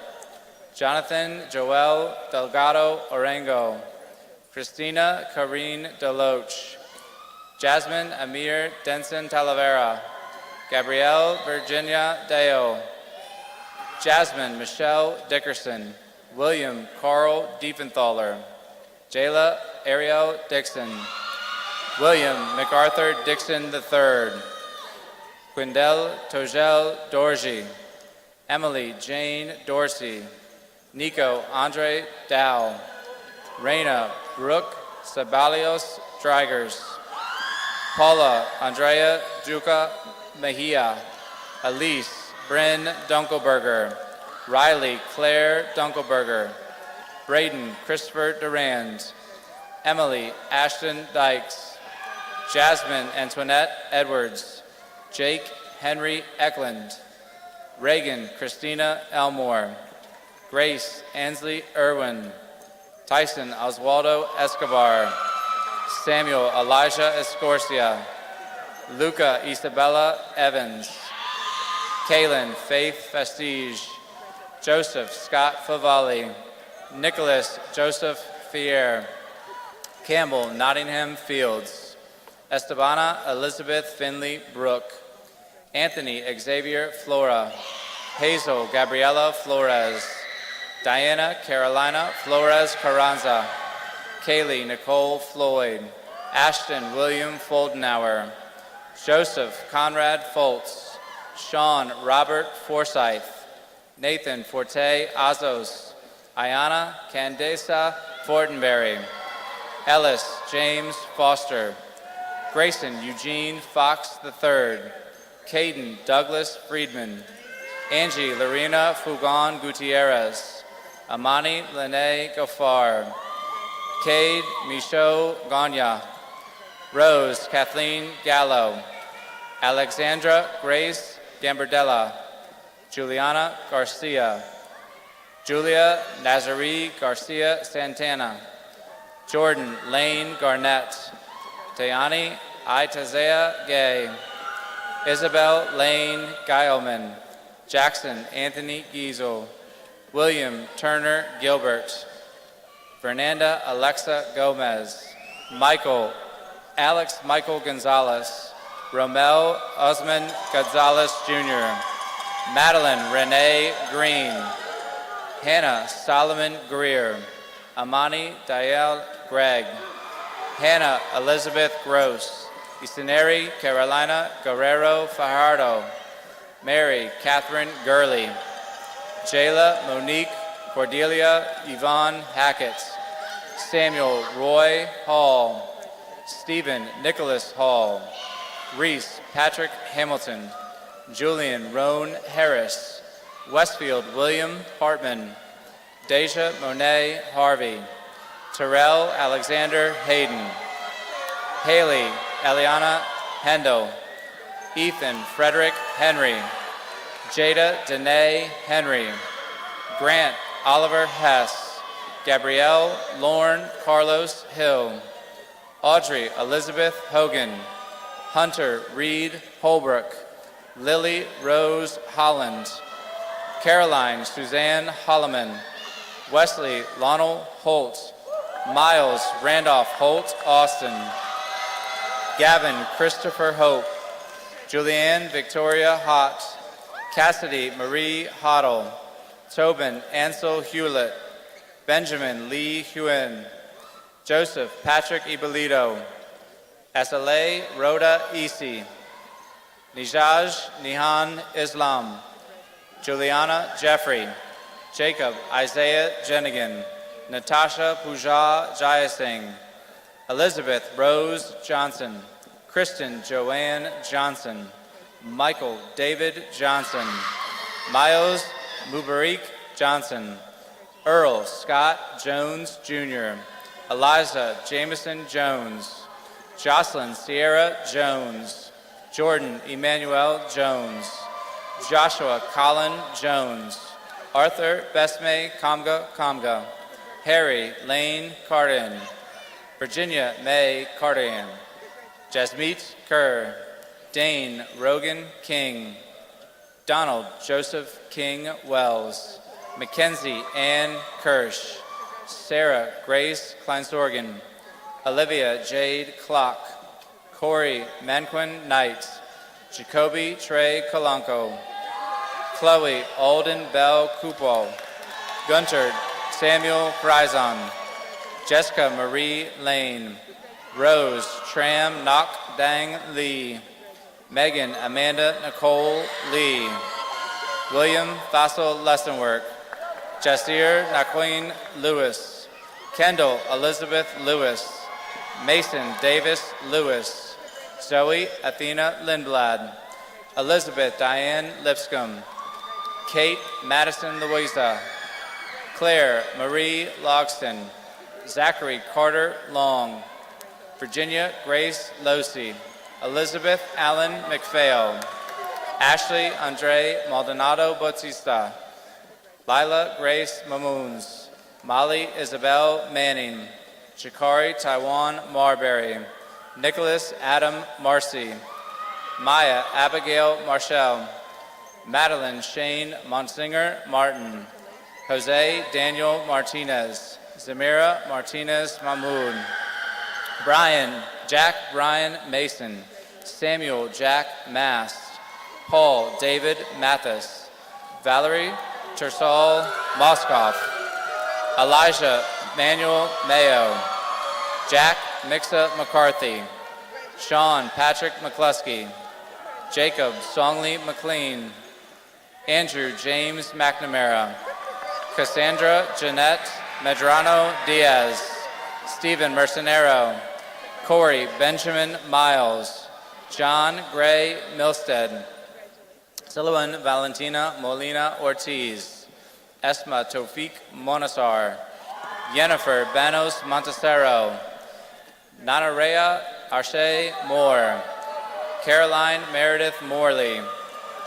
Jonathan Joel Delgado Orengo, Christina Karine Deloach, Jasmine Amir Denson Talavera, Gabrielle Virginia Deo, Jasmine Michelle Dickerson, William Carl Diefenthaler, Jayla Ariel Dixon, William MacArthur Dixon III, Quindell Togel Dorji, Emily Jane Dorsey, Nico Andre Dow, Reina Brooke Sabalios Drigers, Paula Andrea Duca Mejia, Elise Bryn Dunkelberger, Riley Claire Dunkelberger, Braden Christopher Durand, Emily Ashton Dykes, Jasmine Antoinette Edwards, Jake Henry Eklund, Reagan Christina Elmore, Grace Ansley Irwin, Tyson Oswaldo Escobar, Samuel Elijah Escorcia, Luca Isabella Evans, Kaylin Faith Vestige, Joseph Scott Favali, Nicholas Joseph Fier, Campbell Nottingham Fields, Estebana Elizabeth Finley Brooke, Anthony Xavier Flora, Hazel Gabriela Flores, Diana Carolina Flores Carranza, Kaylee Nicole Floyd, Ashton William Foldenauer, Joseph Conrad Foltz, Sean Robert Forsyth, Nathan Forte Azos, Ayana Candesa Fortenberry, Ellis James Foster, Grayson Eugene Fox III, Caden Douglas Friedman, Angie Lorena Fugon Gutierrez, Amani Lene Gafar, Cade Michaud Ganya, Rose Kathleen Gallo, Alexandra Grace Gambardella, Juliana Garcia, Julia Nazaree Garcia Santana, Jordan Lane Garnett, Tayani Itazea Gay, Isabel Lane Geilman, Jackson Anthony Giesel, William Turner Gilbert, Fernanda Alexa Gomez, Alex Michael Gonzalez, Romel Osman Gonzalez Jr., Madeline Renee Green, Hannah Solomon Greer, Amani Dial Gregg, Hannah Elizabeth Gross, Isaneri Carolina Guerrero Fajardo, Mary Catherine Gurley, Jayla Monique Cordelia Yvonne Hackett, Samuel Roy Hall, Stephen Nicholas Hall, Reese Patrick Hamilton, Julian Roan Harris, Westfield William Hartman, Deja Monet Harvey, Terrell Alexander Hayden, Haley Eliana Hendel, Ethan Frederick Henry, Jada Danae Henry, Grant Oliver Hess, Gabrielle Lorne Carlos Hill, Audrey Elizabeth Hogan, Hunter Reed Holbrook, Lily Rose Holland, Caroline Suzanne Holloman, Wesley Lonel Holt, Miles Randolph Holt Austin, Gavin Christopher Hope, Julianne Victoria Hott, Cassidy Marie Hoddle, Tobin Ansel Hewlett, Benjamin Lee Huen, Joseph Patrick Ibolito, Asaleh Rhoda Isi, Nijaj Nihan Islam, Juliana Jeffrey, Jacob Isaiah Jenigan, Natasha Pooja Jayasingh, Elizabeth Rose Johnson, Kristen Joanne Johnson, Michael David Johnson, Miles Mubarak Johnson, Earl Scott Jones Jr., Eliza Jameson Jones, Jocelyn Sierra Jones, Jordan Emmanuel Jones, Joshua Colin Jones, Arthur Besme Kamga, Harry Lane Cardin, Virginia May Cardigan, Jasmeet Kerr, Dane Rogan King, Donald Joseph King Wells, Mackenzie Ann Kirsch, Sarah Grace Kleinsorgen, Olivia Jade Clock, Corey Manquin Knight, Jacoby Trey Kalanko, Chloe Alden Bell Kupal, Gunter Samuel Grizon, Jessica Marie Lane, Rose Tram Nok Dang Lee, Megan Amanda Nicole Lee, William Fassel Lessenwork, Jasir Naqueen Lewis, Kendall Elizabeth Lewis, Mason Davis Lewis, Zoe Athena Lindblad, Elizabeth Diane Lipscomb, Kate Madison Louisa, Claire Marie Logston, Zachary Carter Long, Virginia Grace Losey, Elizabeth Allen McPhail, Ashley Andre Maldonado Bautista, Lila Grace Mamoons, Molly Isabel Manning, Shikari Taiwan Marbury, Nicholas Adam Marcy, Maya Abigail Marshall, Madeline Shane Monsinger Martin, Jose Daniel Martinez, Zamira Martinez Mahmoud, Jack Brian Mason, Samuel Jack Mast, Paul David Mathis, Valerie Tersal Moskoff, Elijah Manuel Mayo, Jack Mixa McCarthy, Sean Patrick McCluskey, Jacob Songley McLean, Andrew James McNamara, Cassandra Jeanette Medrano Diaz, Stephen Mercenero, Corey Benjamin Miles, John Gray Milstead, Siluan Valentina Molina Ortiz, Esma Tofik Monasar, Jennifer Banos Montesero, Nanarea Arche Moore, Caroline Meredith Morley,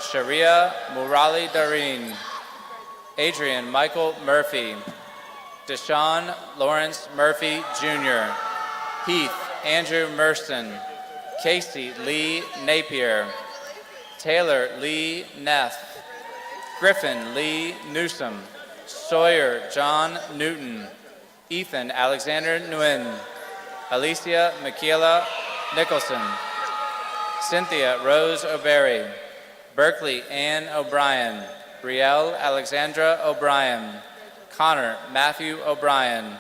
Sharia Murali Dareen, Adrian Michael Murphy, Deshaun Lawrence Murphy Jr., Heath Andrew Merston, Casey Lee Napier, Taylor Lee Neff, Griffin Lee Newsom, Sawyer John Newton, Ethan Alexander Nguyen, Alicia Michaela Nicholson, Cynthia Rose O'Berry, Berkeley Ann O'Brien, Brielle Alexandra O'Brien, Connor Matthew O'Brien,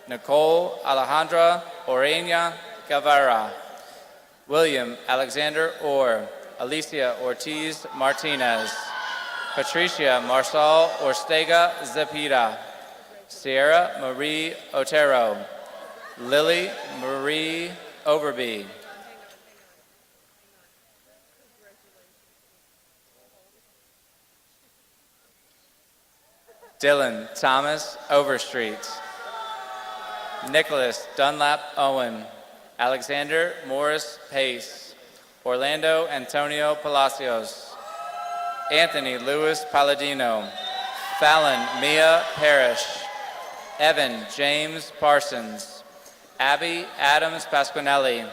Nicole Alejandra Orena Guevara, William Alexander Orr, Alicia Ortiz Martinez, Patricia Marsal Orstega Zepeda, Sierra Marie Otero, Lily Marie Overby, Dylan Thomas Overstreet, Nicholas Dunlap Owen, Alexander Morris Pace, Orlando Antonio Palacios, Anthony Louis Palladino, Fallon Mia Parrish, Evan James Parsons, Abby Adams Pasquinelli,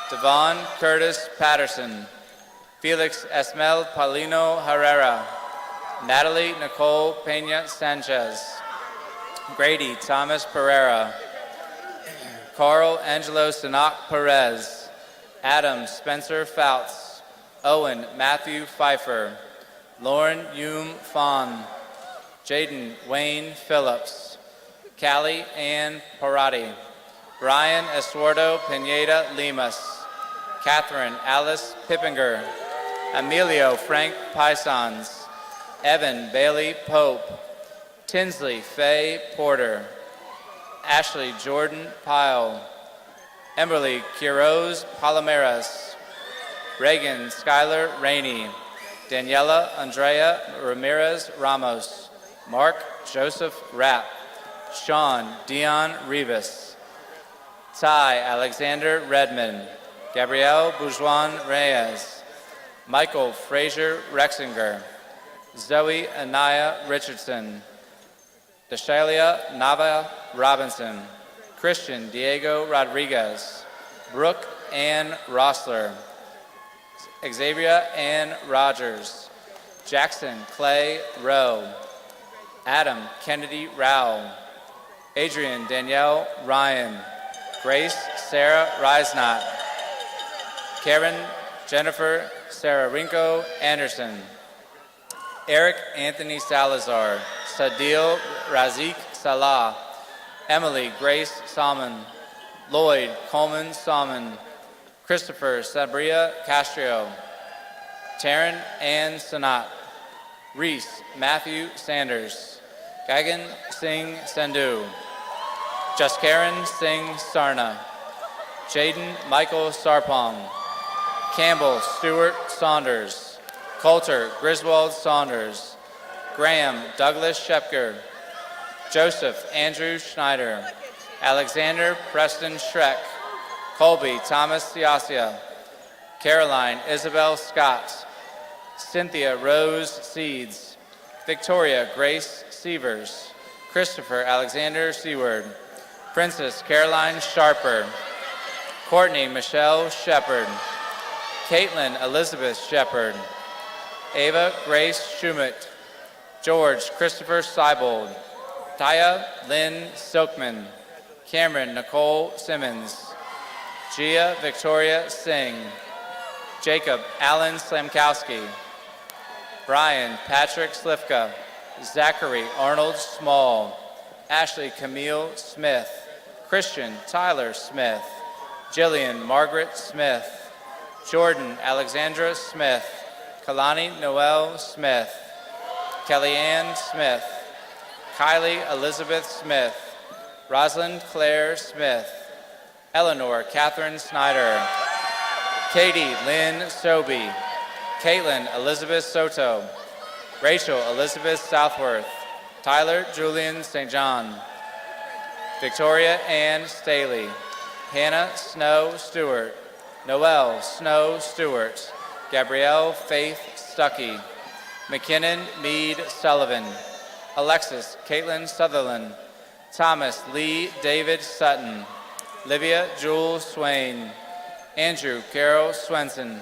Devon Curtis Patterson, Felix Esmel Paulino Herrera, Natalie Nicole Pena Sanchez, Grady Thomas Pereira, Carl Angelo Sanak Perez, Adam Spencer Fouts, Owen Matthew Pfeiffer, Lauren Hume Fawn, Jaden Wayne Phillips, Callie Ann Parati, Brian Estuardo Pineda Limas, Catherine Alice Pippinger, Emilio Frank Pisons, Evan Bailey Pope, Tinsley Faye Porter, Ashley Jordan Pyle, Emberly Quiroz Palomeras, Reagan Skylar Rainey, Daniela Andrea Ramirez Ramos, Mark Joseph Rapp, Sean Dion Rivas, Ty Alexander Redmond, Gabrielle Bourgeois Reyes, Michael Fraser Rexinger, Zoe Anaya Richardson, Deshalia Nava Robinson, Christian Diego Rodriguez, Brooke Ann Rossler, Xavier Ann Rogers, Jackson Clay Rowe, Adam Kennedy Rowell, Adrian Danielle Ryan, Grace Sarah Reisnott, Karen Jennifer Sarah Rinko Anderson, Eric Anthony Salazar, Sadil Razik Salah, Emily Grace Salmon, Lloyd Coleman Salmon, Christopher Sabria Castro, Taryn Ann Sanat, Reese Matthew Sanders, Gagan Singh Sandhu, Jaskaran Singh Sarna, Jaden Michael Sarpong, Campbell Stewart Saunders, Coulter Griswold Saunders, Graham Douglas Shepker, Joseph Andrew Schneider, Alexander Preston Schreck, Colby Thomas Siasia, Caroline Isabel Scott, Cynthia Rose Seeds, Victoria Grace Sievers, Christopher Alexander Seward, Princess Caroline Sharper, Courtney Michelle Shepard, Caitlin Elizabeth Shepard, Ava Grace Schumett, George Christopher Seibold, Taya Lynn Silkman, Cameron Nicole Simmons, Gia Victoria Singh, Jacob Allen Slamkowski, Brian Patrick Slifka, Zachary Arnold Small, Ashley Camille Smith, Christian Tyler Smith, Jillian Margaret Smith, Jordan Alexandra Smith, Kalani Noel Smith, Kellyanne Smith, Kylie Elizabeth Smith, Rosalind Claire Smith, Eleanor Catherine Snyder, Katie Lynn Sobey, Caitlin Elizabeth Soto, Rachel Elizabeth Southworth, Tyler Julian St. John, Victoria Ann Staley, Hannah Snow Stewart, Noelle Snow Stewart, Gabrielle Faith Stuckey, McKinnon Meade Sullivan, Alexis Caitlin Sutherland, Thomas Lee David Sutton, Livia Jewel Swain, Andrew Carroll Swenson,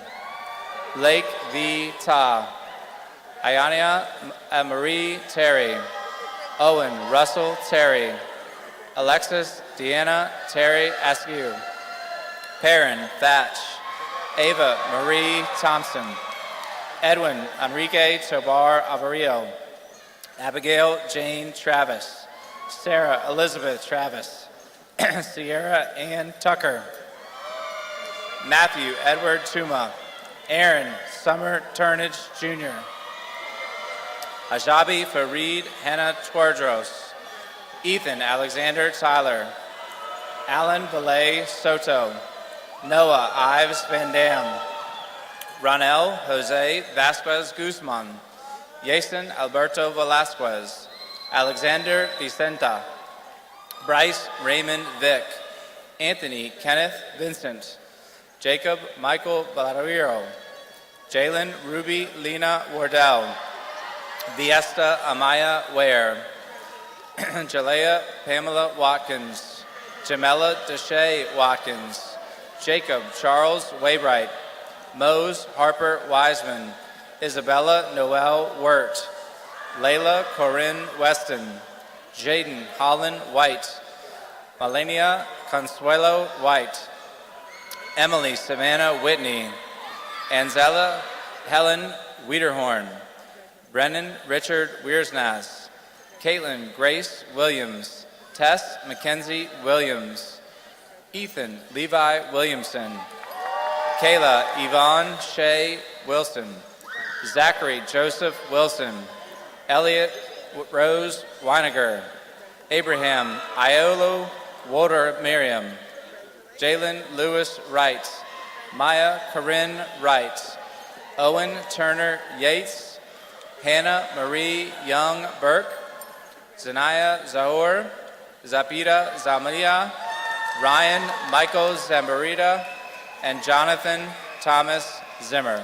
Lake V. Ta, Iania Marie Terry, Owen Russell Terry, Alexis Deanna Terry Askew, Perrin Thatch, Ava Marie Thompson, Edwin Enrique Tobar Avarillo, Abigail Jane Travis, Sarah Elizabeth Travis, Sierra Ann Tucker, Matthew Edward Tuma, Aaron Summer Turnage Jr., Ajabi Farid Hannah Twardros, Ethan Alexander Tyler, Alan Valet Soto, Noah Ives Van Dam, Ronel Jose Vasquez Guzman, Jason Alberto Velasquez, Alexander Vicenta, Bryce Raymond Vick, Anthony Kenneth Vincent, Jacob Michael Baladero, Jalen Ruby Lena Wardell, Viesta Amaya Ware, Jalea Pamela Watkins, Jamela Deshay Watkins, Jacob Charles Waybright, Mose Harper Wiseman, Isabella Noel Wirt, Layla Corinne Weston, Jaden Holland White, Melania Consuelo White, Emily Savannah Whitney, Anzella Helen Wiederhorn, Brennan Richard Wiersnaz, Caitlin Grace Williams, Tess Mackenzie Williams, Ethan Levi Williamson, Kayla Yvonne Shea Wilson, Zachary Joseph Wilson, Elliot Rose Weiniger, Abraham Iolo Water Miriam, Jalen Lewis Wright, Maya Corinne Wright, Owen Turner Yates, Hannah Marie Young Burke, Zanaya Zahor, Zapita Zamalia, Ryan Michael Zambarita, and Jonathan Thomas Zimmer.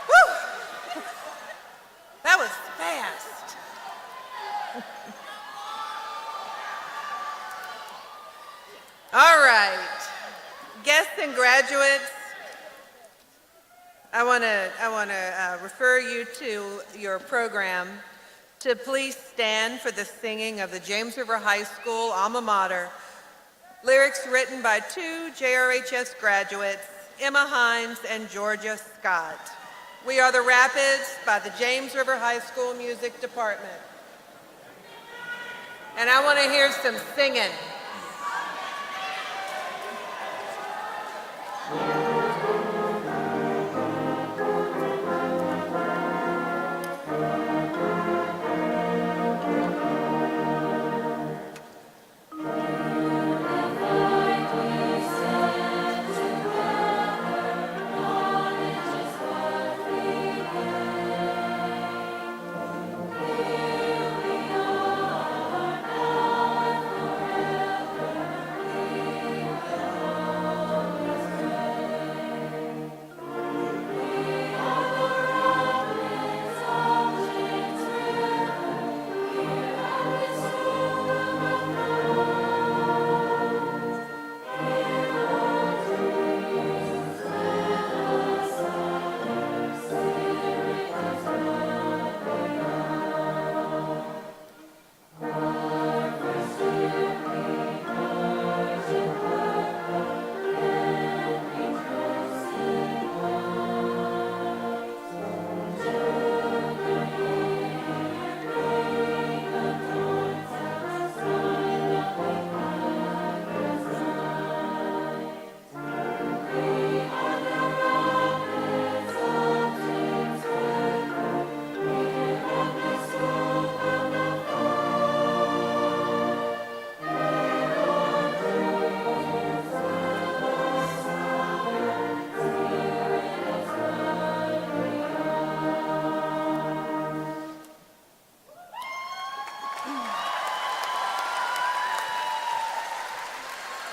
Woo! That was fast. All right. Guests and graduates, I want to refer you to your program to please stand for the singing of the James River High School alma mater, lyrics written by two JRHS graduates, Emma Hines and Georgia Scott. We are the Rapids by the James River High School Music Department. And I want to hear some singing.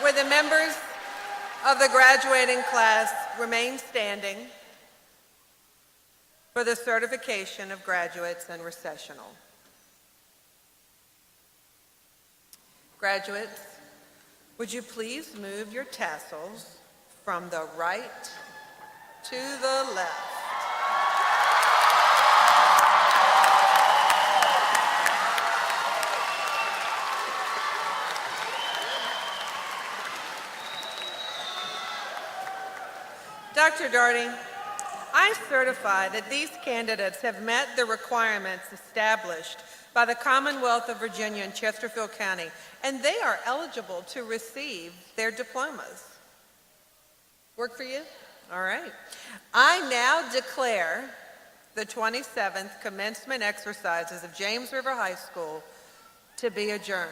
Will the members of the graduating class remain standing for the certification of graduates and recessional? Graduates, would you please move your tassels from the right to the left? Dr. Darty, I certify that these candidates have met the requirements established by the Commonwealth of Virginia and Chesterfield County, and they are eligible to receive their diplomas. Work for you? All right. I now declare the 27th commencement exercises of James River High School to be adjourned.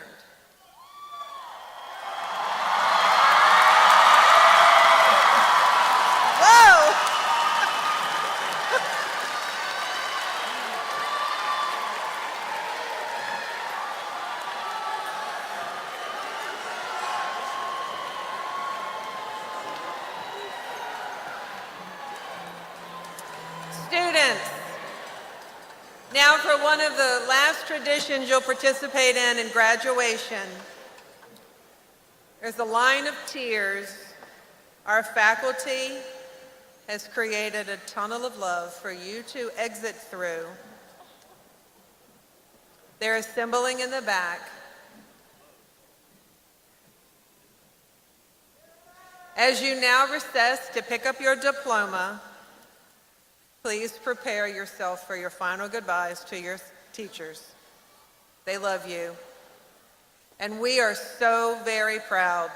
Students, now for one of the last traditions you'll participate in graduation. There's a line of tears. Our faculty has created a tunnel of love for you to exit through. They're assembling in the back. As you now recess to pick up your diploma, please prepare yourself for your final goodbyes to your teachers. They love you. And we are so very proud